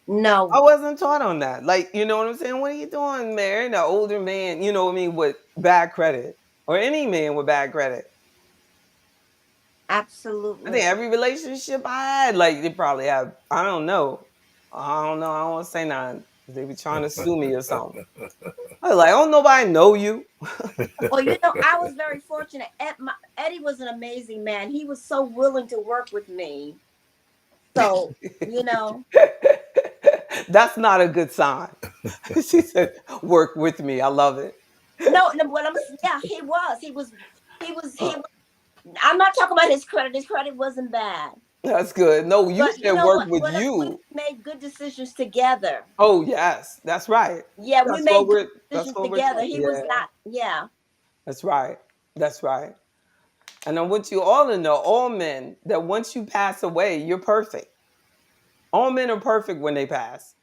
[SPEAKER 10] No,
[SPEAKER 1] I wasn't taught on that. Like, you know what I'm saying? What are you doing, marrying an older man, you know what I mean, with bad credit? Or any man with bad credit. I think
[SPEAKER 10] absolutely.
[SPEAKER 1] every relationship I had, like they probably have, I don't know. I don't know. I don't want to say nothing. They be trying to sue me or something. I was like, don't nobody know you.
[SPEAKER 10] Well, I was very fortunate. Eddie was an amazing man. He was so willing to work with me. So,
[SPEAKER 1] That's not a good sign. She said, work with me. I love it.
[SPEAKER 10] no, yeah, he was. He was. I'm not talking about his credit. His credit wasn't bad.
[SPEAKER 1] That's good. No, you
[SPEAKER 10] But you
[SPEAKER 1] said
[SPEAKER 10] know
[SPEAKER 1] work
[SPEAKER 10] what?
[SPEAKER 1] with
[SPEAKER 10] We
[SPEAKER 1] you.
[SPEAKER 10] made good decisions together.
[SPEAKER 1] Oh yes, that's right.
[SPEAKER 10] Yeah, we made good
[SPEAKER 1] That's
[SPEAKER 10] decisions
[SPEAKER 1] what we're
[SPEAKER 10] together.
[SPEAKER 1] talking.
[SPEAKER 10] He was
[SPEAKER 1] Yeah,
[SPEAKER 10] not. Yeah.
[SPEAKER 1] that's right. That's right. And I want you all to know, all men, that once you pass away, you're perfect. All men are perfect when they pass.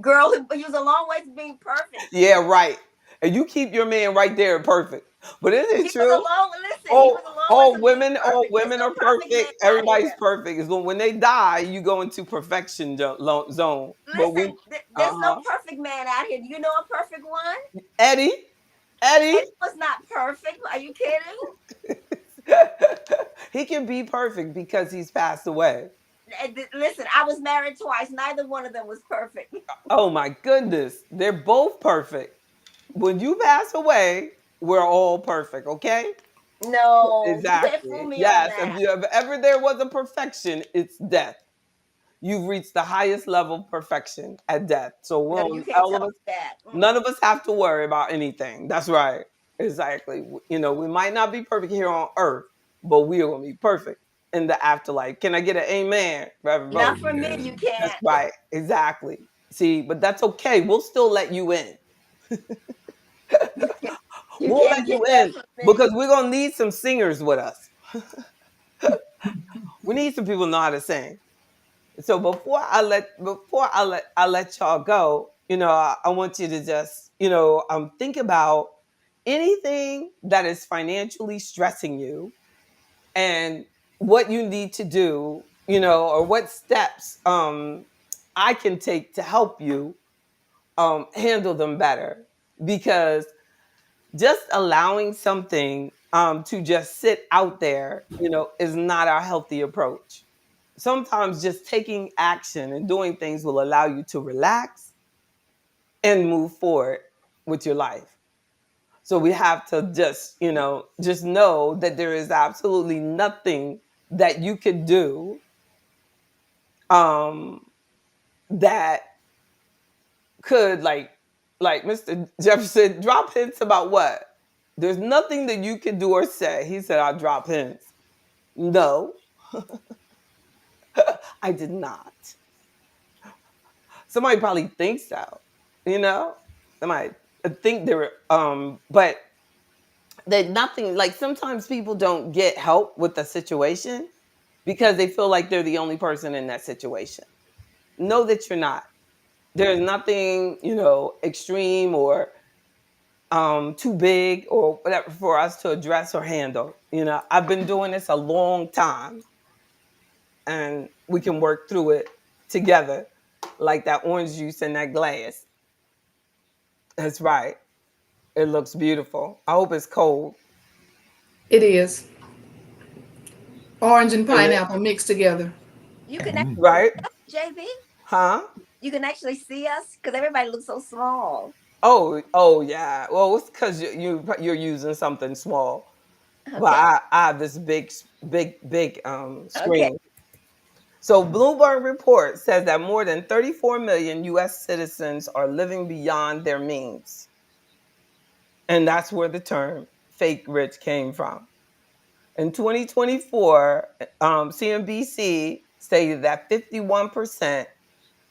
[SPEAKER 10] Girl, he was a long way from being perfect.
[SPEAKER 1] Yeah, right. And you keep your man right there perfect. But isn't
[SPEAKER 10] He
[SPEAKER 1] it
[SPEAKER 10] was a
[SPEAKER 1] true?
[SPEAKER 10] long Listen, he
[SPEAKER 1] All
[SPEAKER 10] was a long way from being
[SPEAKER 1] all
[SPEAKER 10] perfect. There's
[SPEAKER 1] women
[SPEAKER 10] no
[SPEAKER 1] are
[SPEAKER 10] perfect man
[SPEAKER 1] perfect.
[SPEAKER 10] out
[SPEAKER 1] Everybody's
[SPEAKER 10] here.
[SPEAKER 1] perfect. It's when they die, you go into perfection zone. But we,
[SPEAKER 10] Listen, there's no
[SPEAKER 1] uh-huh.
[SPEAKER 10] perfect man out here. Do you know a perfect one?
[SPEAKER 1] Eddie, Eddie,
[SPEAKER 10] Eddie was not perfect. Are you kidding?
[SPEAKER 1] he can be perfect because he's passed away.
[SPEAKER 10] Listen, I was married twice. Neither one of them was perfect.
[SPEAKER 1] Oh my goodness, they're both perfect. When you pass away, we're all perfect, okay?
[SPEAKER 10] No, you can't fool
[SPEAKER 1] Exactly.
[SPEAKER 10] me on
[SPEAKER 1] Yes.
[SPEAKER 10] that.
[SPEAKER 1] If ever there was a perfection, it's death. You've reached the highest level of perfection at death. So
[SPEAKER 10] No, you can't
[SPEAKER 1] all
[SPEAKER 10] tell
[SPEAKER 1] of us,
[SPEAKER 10] me that.
[SPEAKER 1] none of us have to worry about anything. That's right. Exactly. We might not be perfect here on earth, but we are going to be perfect in the afterlife. Can I get an amen for everybody?
[SPEAKER 10] Not for me, you
[SPEAKER 2] Amen.
[SPEAKER 1] That's
[SPEAKER 10] can't.
[SPEAKER 1] right. Exactly. See, but that's okay. We'll still let you in.
[SPEAKER 10] You can't. You
[SPEAKER 1] We'll
[SPEAKER 10] can't
[SPEAKER 1] let you
[SPEAKER 10] get that
[SPEAKER 1] in
[SPEAKER 10] from me.
[SPEAKER 1] because we're going to need some singers with us. We need some people who know how to sing. So before I let y'all go, I want you to just, think about anything that is financially stressing you and what you need to do, or what steps I can take to help you handle them better. Because just allowing something to just sit out there, is not our healthy approach. Sometimes just taking action and doing things will allow you to relax and move forward with your life. So we have to just know that there is absolutely nothing that you could do um, that could like Mr. Jefferson drop hints about what? There's nothing that you can do or say. He said, I'll drop hints. No, I did not. Somebody probably thinks so, you know? Somebody think they're but that nothing like sometimes people don't get help with the situation because they feel like they're the only person in that situation. Know that you're not. There's nothing, extreme or too big or whatever for us to address or handle. I've been doing this a long time and we can work through it together like that orange juice in that glass. That's right. It looks beautiful. I hope it's cold.
[SPEAKER 3] It is orange and
[SPEAKER 1] Feel it,
[SPEAKER 3] pineapple mixed together.
[SPEAKER 10] You can
[SPEAKER 2] Mm.
[SPEAKER 10] actually
[SPEAKER 1] right?
[SPEAKER 10] see us, JB.
[SPEAKER 1] Huh?
[SPEAKER 10] You can actually see us because everybody looks so small.
[SPEAKER 1] Oh yeah. Well, it's because you're using something small. But
[SPEAKER 10] Okay.
[SPEAKER 1] I have this big
[SPEAKER 10] Okay.
[SPEAKER 1] screen. So Bloomberg report says that more than 34 million US citizens are living beyond their means. And that's where the term fake rich came from. In 2024, CNBC stated that 51%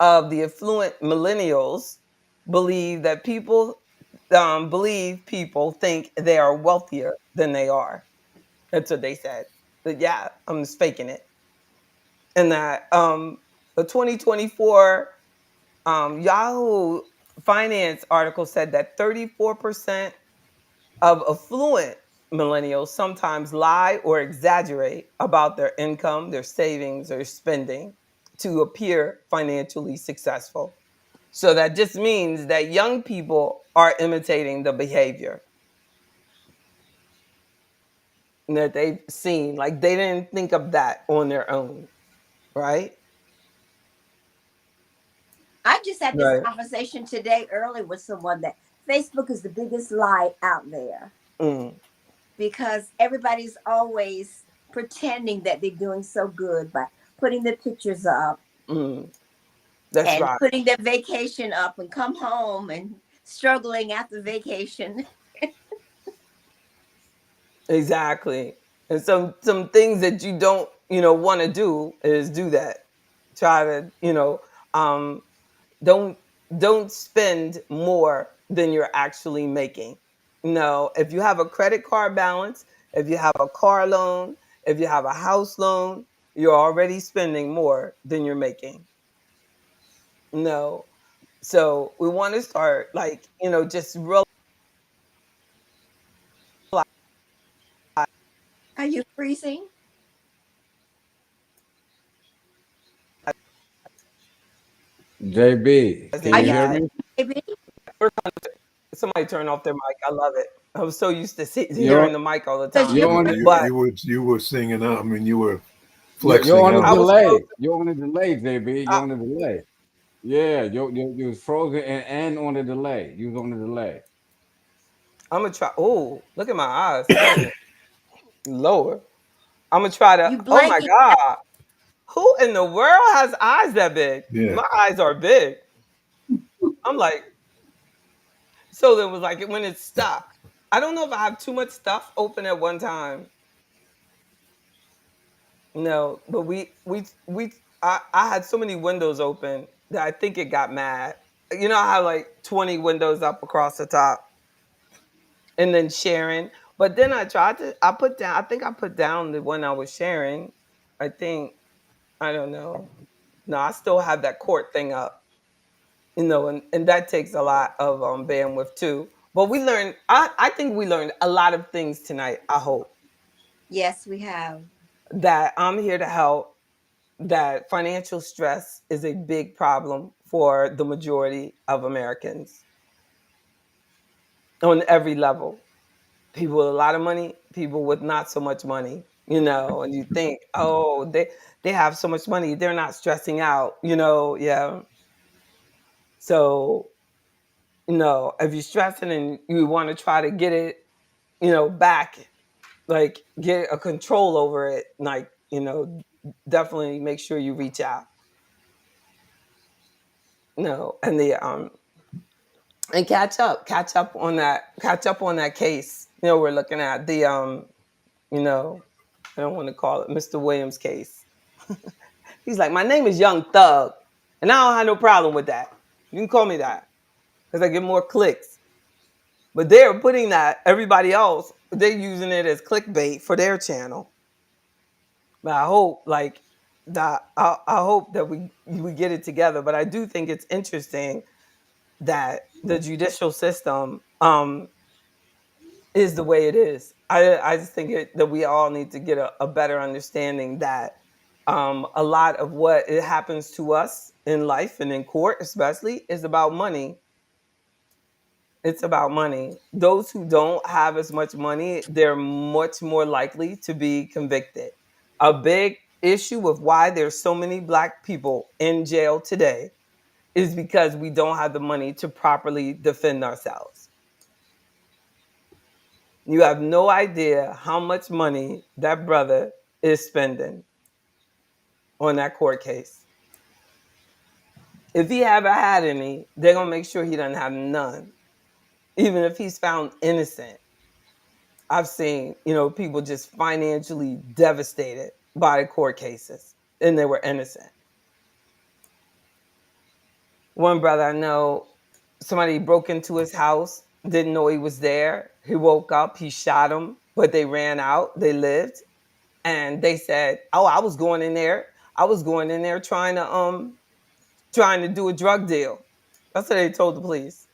[SPEAKER 1] of the affluent millennials believe that people think they are wealthier than they are. That's what they said. But yeah, I'm just faking it. And that the 2024 Yahoo Finance article said that 34% of affluent millennials sometimes lie or exaggerate about their income, their savings, or spending to appear financially successful. So that just means that young people are imitating the behavior that they've seen. Like they didn't think of that on their own, right?
[SPEAKER 10] I just had this
[SPEAKER 1] Right.
[SPEAKER 10] conversation today early with someone that Facebook is the biggest lie out there
[SPEAKER 1] Mm,
[SPEAKER 10] because everybody's always pretending that they're doing so good by putting their pictures up
[SPEAKER 1] mm, that's
[SPEAKER 10] and
[SPEAKER 1] right.
[SPEAKER 10] putting their vacation up and come home and struggling after vacation.
[SPEAKER 1] Exactly. And some things that you don't, want to do is do that. Try to, um don't don't spend more than you're actually making. No, if you have a credit card balance, if you have a car loan, if you have a house loan, you're already spending more than you're making. No. So we want to start like, just real
[SPEAKER 10] Are you freezing?
[SPEAKER 4] JB, can
[SPEAKER 10] Are
[SPEAKER 4] you
[SPEAKER 1] realizing
[SPEAKER 10] you
[SPEAKER 4] hear
[SPEAKER 1] that
[SPEAKER 4] me?
[SPEAKER 10] freezing, baby?
[SPEAKER 1] somebody turn off their mic. I love it. I was so used to
[SPEAKER 4] You're
[SPEAKER 1] hearing the mic all the
[SPEAKER 10] Because
[SPEAKER 1] time.
[SPEAKER 10] you're
[SPEAKER 4] you're on a
[SPEAKER 2] You
[SPEAKER 1] But
[SPEAKER 2] you were singing out. I mean, you were
[SPEAKER 4] you're
[SPEAKER 2] flexing
[SPEAKER 4] on a
[SPEAKER 1] I
[SPEAKER 2] out.
[SPEAKER 1] was
[SPEAKER 4] delay.
[SPEAKER 1] frozen.
[SPEAKER 4] You're on a delay, JB.
[SPEAKER 1] I,
[SPEAKER 4] You're on a delay. Yeah, you was frozen and on a delay. You was on a delay.
[SPEAKER 1] I'm gonna try. Oh, look at my eyes. Wait a minute. Lower. I'm gonna try to.
[SPEAKER 10] you
[SPEAKER 1] Oh my
[SPEAKER 10] blanking out.
[SPEAKER 1] god. Who in the world has eyes that big?
[SPEAKER 2] Yeah.
[SPEAKER 1] My eyes are big. I'm like, so it was like when it's stuck. I don't know if I have too much stuff open at one time. No, but I had so many windows open that I think it got mad. You know, I have like 20 windows up across the top and then sharing. But then I think I put down the one I was sharing. I think, I don't know. No, I still have that court thing up, and that takes a lot of bandwidth too. But I think we learned a lot of things tonight. I hope
[SPEAKER 10] Yes, we have.
[SPEAKER 1] that I'm here to help, that financial stress is a big problem for the majority of Americans on every level. People with a lot of money, people with not so much money, and you think, oh, they have so much money, they're not stressing out, yeah. So, if you're stressing and you want to try to get it, back, like get a control over it, like, definitely make sure you reach out. No, and the and catch up on that case. We're looking at the you know, I don't want to call it Mr. Williams case. He's like, my name is Young Thug, and I don't have no problem with that. You can call me that because I get more clicks. But they're putting that, everybody else, they're using it as clickbait for their channel. But I hope like that I hope that we get it together. But I do think it's interesting that the judicial system is the way it is. I just think that we all need to get a better understanding that a lot of what it happens to us in life and in court, especially, is about money. It's about money. Those who don't have as much money, they're much more likely to be convicted. A big issue with why there's so many black people in jail today is because we don't have the money to properly defend ourselves. You have no idea how much money that brother is spending. on that court case. If he ever had any, they're gonna make sure he doesn't have none, even if he's found innocent. I've seen, people just financially devastated by court cases, and they were innocent. One brother I know, somebody broke into his house, didn't know he was there. He woke up, he shot him, but they ran out. They lived, and they said, "Oh, I was going in there. I was going in there trying to do a drug deal." That's what they told the police.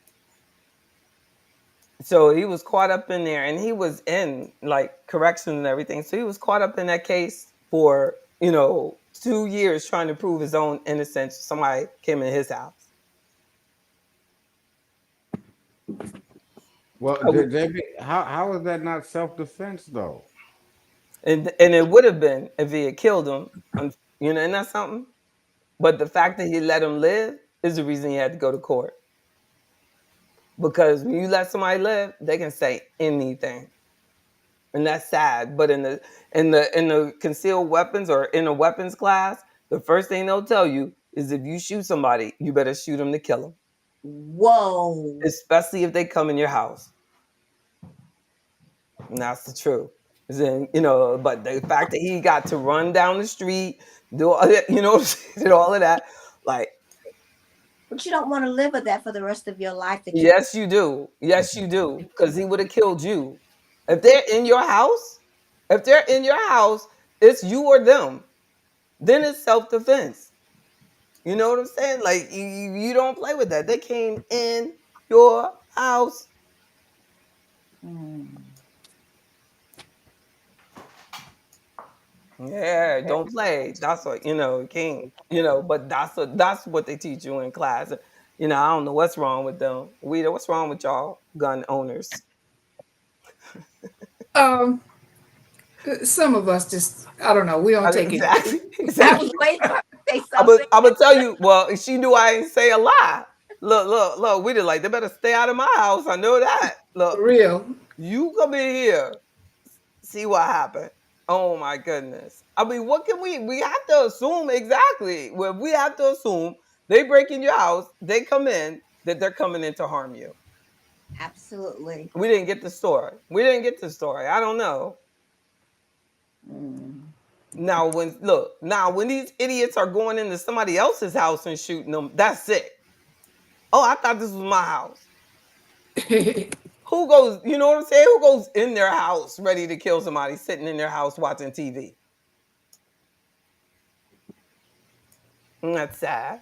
[SPEAKER 1] So he was caught up in there, and he was in like corrections and everything. So he was caught up in that case for 2 years trying to prove his own innocence. Somebody came in his house.
[SPEAKER 4] Well,
[SPEAKER 1] Oh,
[SPEAKER 4] JB, how is that not self-defense though?
[SPEAKER 1] and it would have been if he had killed him, and that's something. But the fact that he let him live is the reason he had to go to court. Because when you let somebody live, they can say anything, and that's sad. But in the concealed weapons or in a weapons class, the first thing they'll tell you is if you shoot somebody, you better shoot them to kill them,
[SPEAKER 10] Whoa.
[SPEAKER 1] especially if they come in your house. And that's the truth. Then but the fact that he got to run down the street, do all that, did all of that, like,
[SPEAKER 10] But you don't want to live with that for the rest of your life. That you
[SPEAKER 1] yes, you do. Yes, you do. Because he would have killed you. If they're in your house, it's you or them. Then it's self-defense. You know what I'm saying? Like, you don't play with that. They came in your house. Yeah, don't play. That's what king. But that's what they teach you in class. I don't know what's wrong with them. What's wrong with y'all gun owners?
[SPEAKER 3] Some of us just, I don't know, we don't take it.
[SPEAKER 10] I was waiting for her to say
[SPEAKER 1] I'm
[SPEAKER 10] something.
[SPEAKER 1] gonna tell you. Well, she knew I ain't say a lie. Look. We did like they better stay out of my house. I know that. Look,
[SPEAKER 3] For real.
[SPEAKER 1] you come in here, see what happened. Oh my goodness. I mean, what can we have to assume exactly? Well, we have to assume they break in your house, they come in, that they're coming in to harm you.
[SPEAKER 10] Absolutely.
[SPEAKER 1] We didn't get the story. I don't know. Now when these idiots are going into somebody else's house and shooting them, that's it. Oh, I thought this was my house. Who goes, you know what I'm saying? Who goes in their house ready to kill somebody sitting in their house watching TV? That's sad.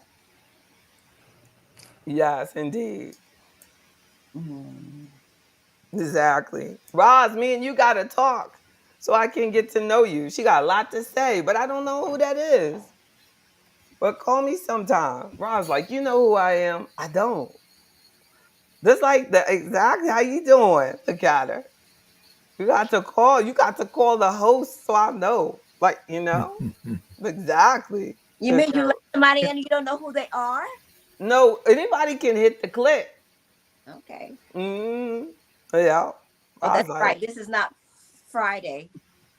[SPEAKER 1] Yes, indeed. Exactly. Roz, me and you got to talk so I can get to know you. She got a lot to say, but I don't know who that is. But call me sometime. Roz, like, you know who I am? I don't. Just like the exactly how you doing, Takata. You got to call the host so I know. Like, exactly.
[SPEAKER 10] You mean you let somebody in and you don't know who they are?
[SPEAKER 1] No, anybody can hit the click.
[SPEAKER 10] Okay.
[SPEAKER 1] Yeah.
[SPEAKER 10] Oh, that's right. This is not Friday.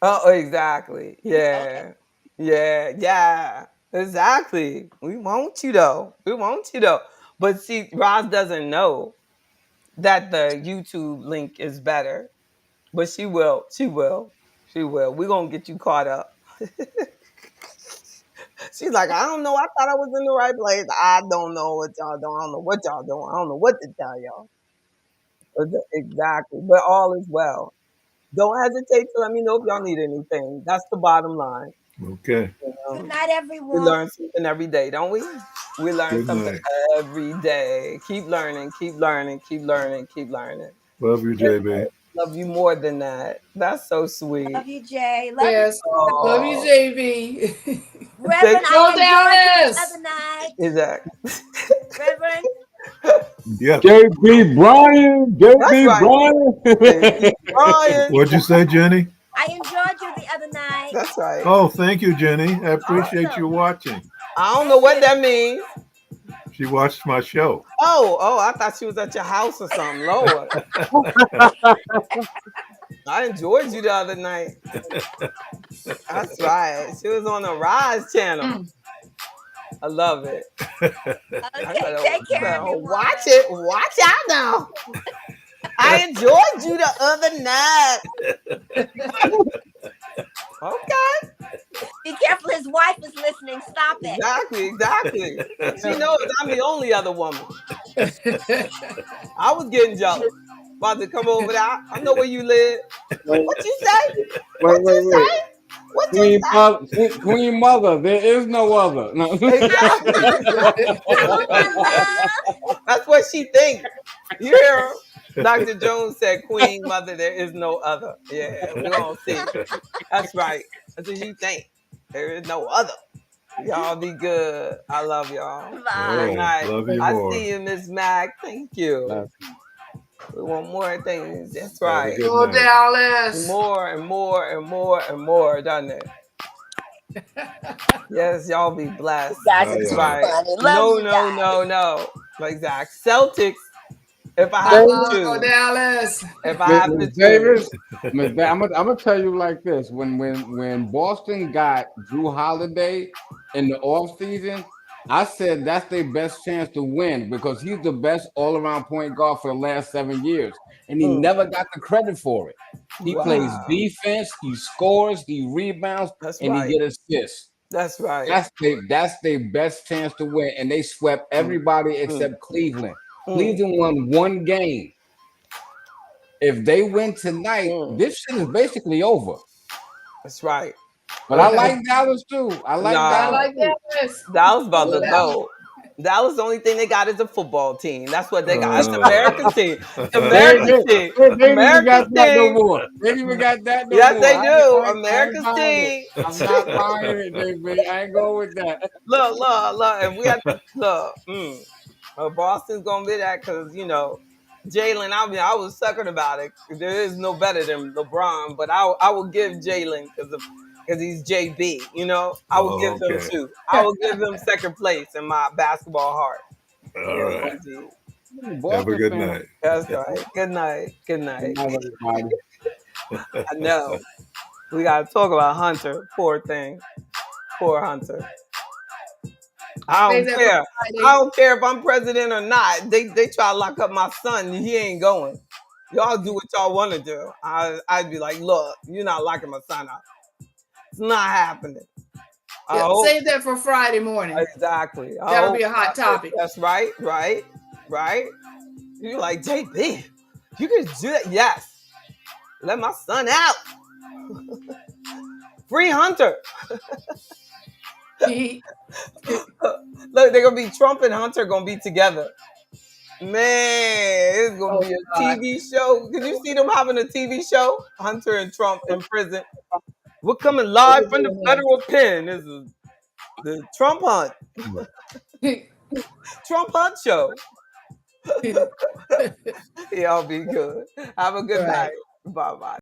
[SPEAKER 1] Oh, exactly. Yeah. Okay. Yeah. Exactly. We want you though. But see, Roz doesn't know that the YouTube link is better. But she will. We're gonna get you caught up. She's like, I don't know. I thought I was in the right place. I don't know what y'all doing. I don't know what y'all doing. I don't know what to tell y'all. Exactly. But all is well. Don't hesitate to let me know if y'all need anything. That's the bottom line.
[SPEAKER 2] Okay.
[SPEAKER 10] Good night, everyone.
[SPEAKER 1] We learn something every day, don't we? We learn
[SPEAKER 2] Good
[SPEAKER 1] something
[SPEAKER 2] night.
[SPEAKER 1] every day. Keep learning, keep learning, keep learning, keep learning.
[SPEAKER 2] Love you, JB.
[SPEAKER 1] Love you more than that. That's so sweet.
[SPEAKER 10] Love you, Jay. Love
[SPEAKER 3] Yes.
[SPEAKER 10] you.
[SPEAKER 3] Love you, JB.
[SPEAKER 10] Reverend,
[SPEAKER 3] Go
[SPEAKER 10] I enjoyed you the
[SPEAKER 3] Dallas.
[SPEAKER 10] other night.
[SPEAKER 1] Exactly.
[SPEAKER 10] Reverend.
[SPEAKER 2] Yeah.
[SPEAKER 4] JB Bryan,
[SPEAKER 1] That's
[SPEAKER 4] JB
[SPEAKER 1] right.
[SPEAKER 4] Bryan.
[SPEAKER 1] Brian.
[SPEAKER 2] What'd you say, Jenny?
[SPEAKER 10] I enjoyed you the other night.
[SPEAKER 1] That's right.
[SPEAKER 2] Oh, thank you, Jenny. I appreciate you
[SPEAKER 10] Awesome.
[SPEAKER 2] watching.
[SPEAKER 1] I don't know what that means.
[SPEAKER 2] She watched my show.
[SPEAKER 1] Oh, I thought she was at your house or something. Lord. I enjoyed you the other night. That's right. She was on the Rise channel. I love it.
[SPEAKER 10] Okay, take care, everyone.
[SPEAKER 1] Watch it. Watch out now. I enjoyed you the other night. Okay.
[SPEAKER 10] Be careful, his wife is listening. Stop it.
[SPEAKER 1] Exactly. She knows I'm the only other woman. I was getting jealous. About to come over there. I know where you live. What you say? What you say? What you say?
[SPEAKER 4] Queen Mother, there is no other. No.
[SPEAKER 1] Exactly.
[SPEAKER 10] Oh, my love.
[SPEAKER 1] That's what she thinks. You hear her? Dr. Jones said, Queen Mother, there is no other. Yeah, we're going to see. That's right. That's what you think. There is no other. Y'all be good. I love y'all.
[SPEAKER 2] All
[SPEAKER 10] Bye.
[SPEAKER 1] Good night.
[SPEAKER 2] right. Love you
[SPEAKER 1] I
[SPEAKER 2] more.
[SPEAKER 1] see you, Miss Mac. Thank you. We want more things. That's
[SPEAKER 2] Have a
[SPEAKER 1] right.
[SPEAKER 2] good
[SPEAKER 3] Go
[SPEAKER 2] night.
[SPEAKER 3] Dallas.
[SPEAKER 1] More and more and more and more, doesn't it? Yes, y'all be blessed.
[SPEAKER 10] You guys
[SPEAKER 2] Bye,
[SPEAKER 10] are
[SPEAKER 1] That's
[SPEAKER 10] too
[SPEAKER 2] y'all.
[SPEAKER 1] right.
[SPEAKER 10] funny. Love you guys.
[SPEAKER 1] No. Exact. Celtics, if I have to
[SPEAKER 3] Go
[SPEAKER 1] choose.
[SPEAKER 3] Dallas.
[SPEAKER 1] If I have to
[SPEAKER 4] Ms.
[SPEAKER 1] choose.
[SPEAKER 4] Davis, I'm gonna tell you like this: when Boston got Drew Holiday in the offseason, I said that's their best chance to win because he's the best all-around point guard for the last 7 years, and he never got the credit for it. He plays
[SPEAKER 1] Wow.
[SPEAKER 4] defense, he scores, he rebounds,
[SPEAKER 1] That's
[SPEAKER 4] and
[SPEAKER 1] right.
[SPEAKER 4] he get assists.
[SPEAKER 1] That's right.
[SPEAKER 4] That's their best chance to win, and they swept everybody except Cleveland. Cleveland won one game. If they win tonight, this shit is basically over.
[SPEAKER 1] That's right.
[SPEAKER 4] But I like Dallas too. I like
[SPEAKER 1] Nah.
[SPEAKER 3] I
[SPEAKER 4] Dallas
[SPEAKER 3] like
[SPEAKER 4] too.
[SPEAKER 3] Dallas.
[SPEAKER 1] Dallas about to
[SPEAKER 3] Whatever.
[SPEAKER 1] go. Dallas, the only thing they got is a football team. That's what they got. It's
[SPEAKER 2] Uh,
[SPEAKER 1] America's team.
[SPEAKER 4] They
[SPEAKER 1] America's team.
[SPEAKER 4] ain't even got
[SPEAKER 1] America's
[SPEAKER 4] that no
[SPEAKER 1] team.
[SPEAKER 4] more. They ain't even got that no
[SPEAKER 1] Yes,
[SPEAKER 4] more.
[SPEAKER 1] they do.
[SPEAKER 4] I ain't
[SPEAKER 1] America's
[SPEAKER 4] buying it.
[SPEAKER 1] team.
[SPEAKER 4] I'm not buying it, JB. I ain't going with that.
[SPEAKER 1] Look. If we have to look, Boston's gonna be that because Jalen. I was sucking about it. There is no better than LeBron, but I will give Jalen because he's JB. I will give them
[SPEAKER 2] okay.
[SPEAKER 1] two. I will give them second place in my basketball heart.
[SPEAKER 2] All
[SPEAKER 1] Yes,
[SPEAKER 2] right.
[SPEAKER 1] indeed.
[SPEAKER 2] Have a
[SPEAKER 4] Boston
[SPEAKER 2] good
[SPEAKER 4] fans.
[SPEAKER 2] night.
[SPEAKER 1] That's right. Good night. Good
[SPEAKER 4] Good
[SPEAKER 1] night.
[SPEAKER 4] night, everybody.
[SPEAKER 1] I know. We gotta talk about Hunter. Poor thing. Poor Hunter. I
[SPEAKER 3] Save
[SPEAKER 1] don't
[SPEAKER 3] that for
[SPEAKER 1] care.
[SPEAKER 3] Friday.
[SPEAKER 1] I don't care if I'm president or not. They try to lock up my son. He ain't going. Y'all do what y'all want to do. I'd be like, look, you're not locking my son up. It's not happening. I hope.
[SPEAKER 3] Save that for Friday morning.
[SPEAKER 1] Exactly.
[SPEAKER 3] That'll be a hot topic.
[SPEAKER 1] That's right. You're like, JB, you can do that. Yes. Let my son out. Free Hunter. Look, they're gonna be Trump and Hunter gonna be together. Man, it's gonna be a TV show. Did you see them having a TV show? Hunter and Trump in prison. We're coming live from the federal pen. This is the Trump Hunt. Trump Hunt show. Y'all be good. Have a good night. Bye bye.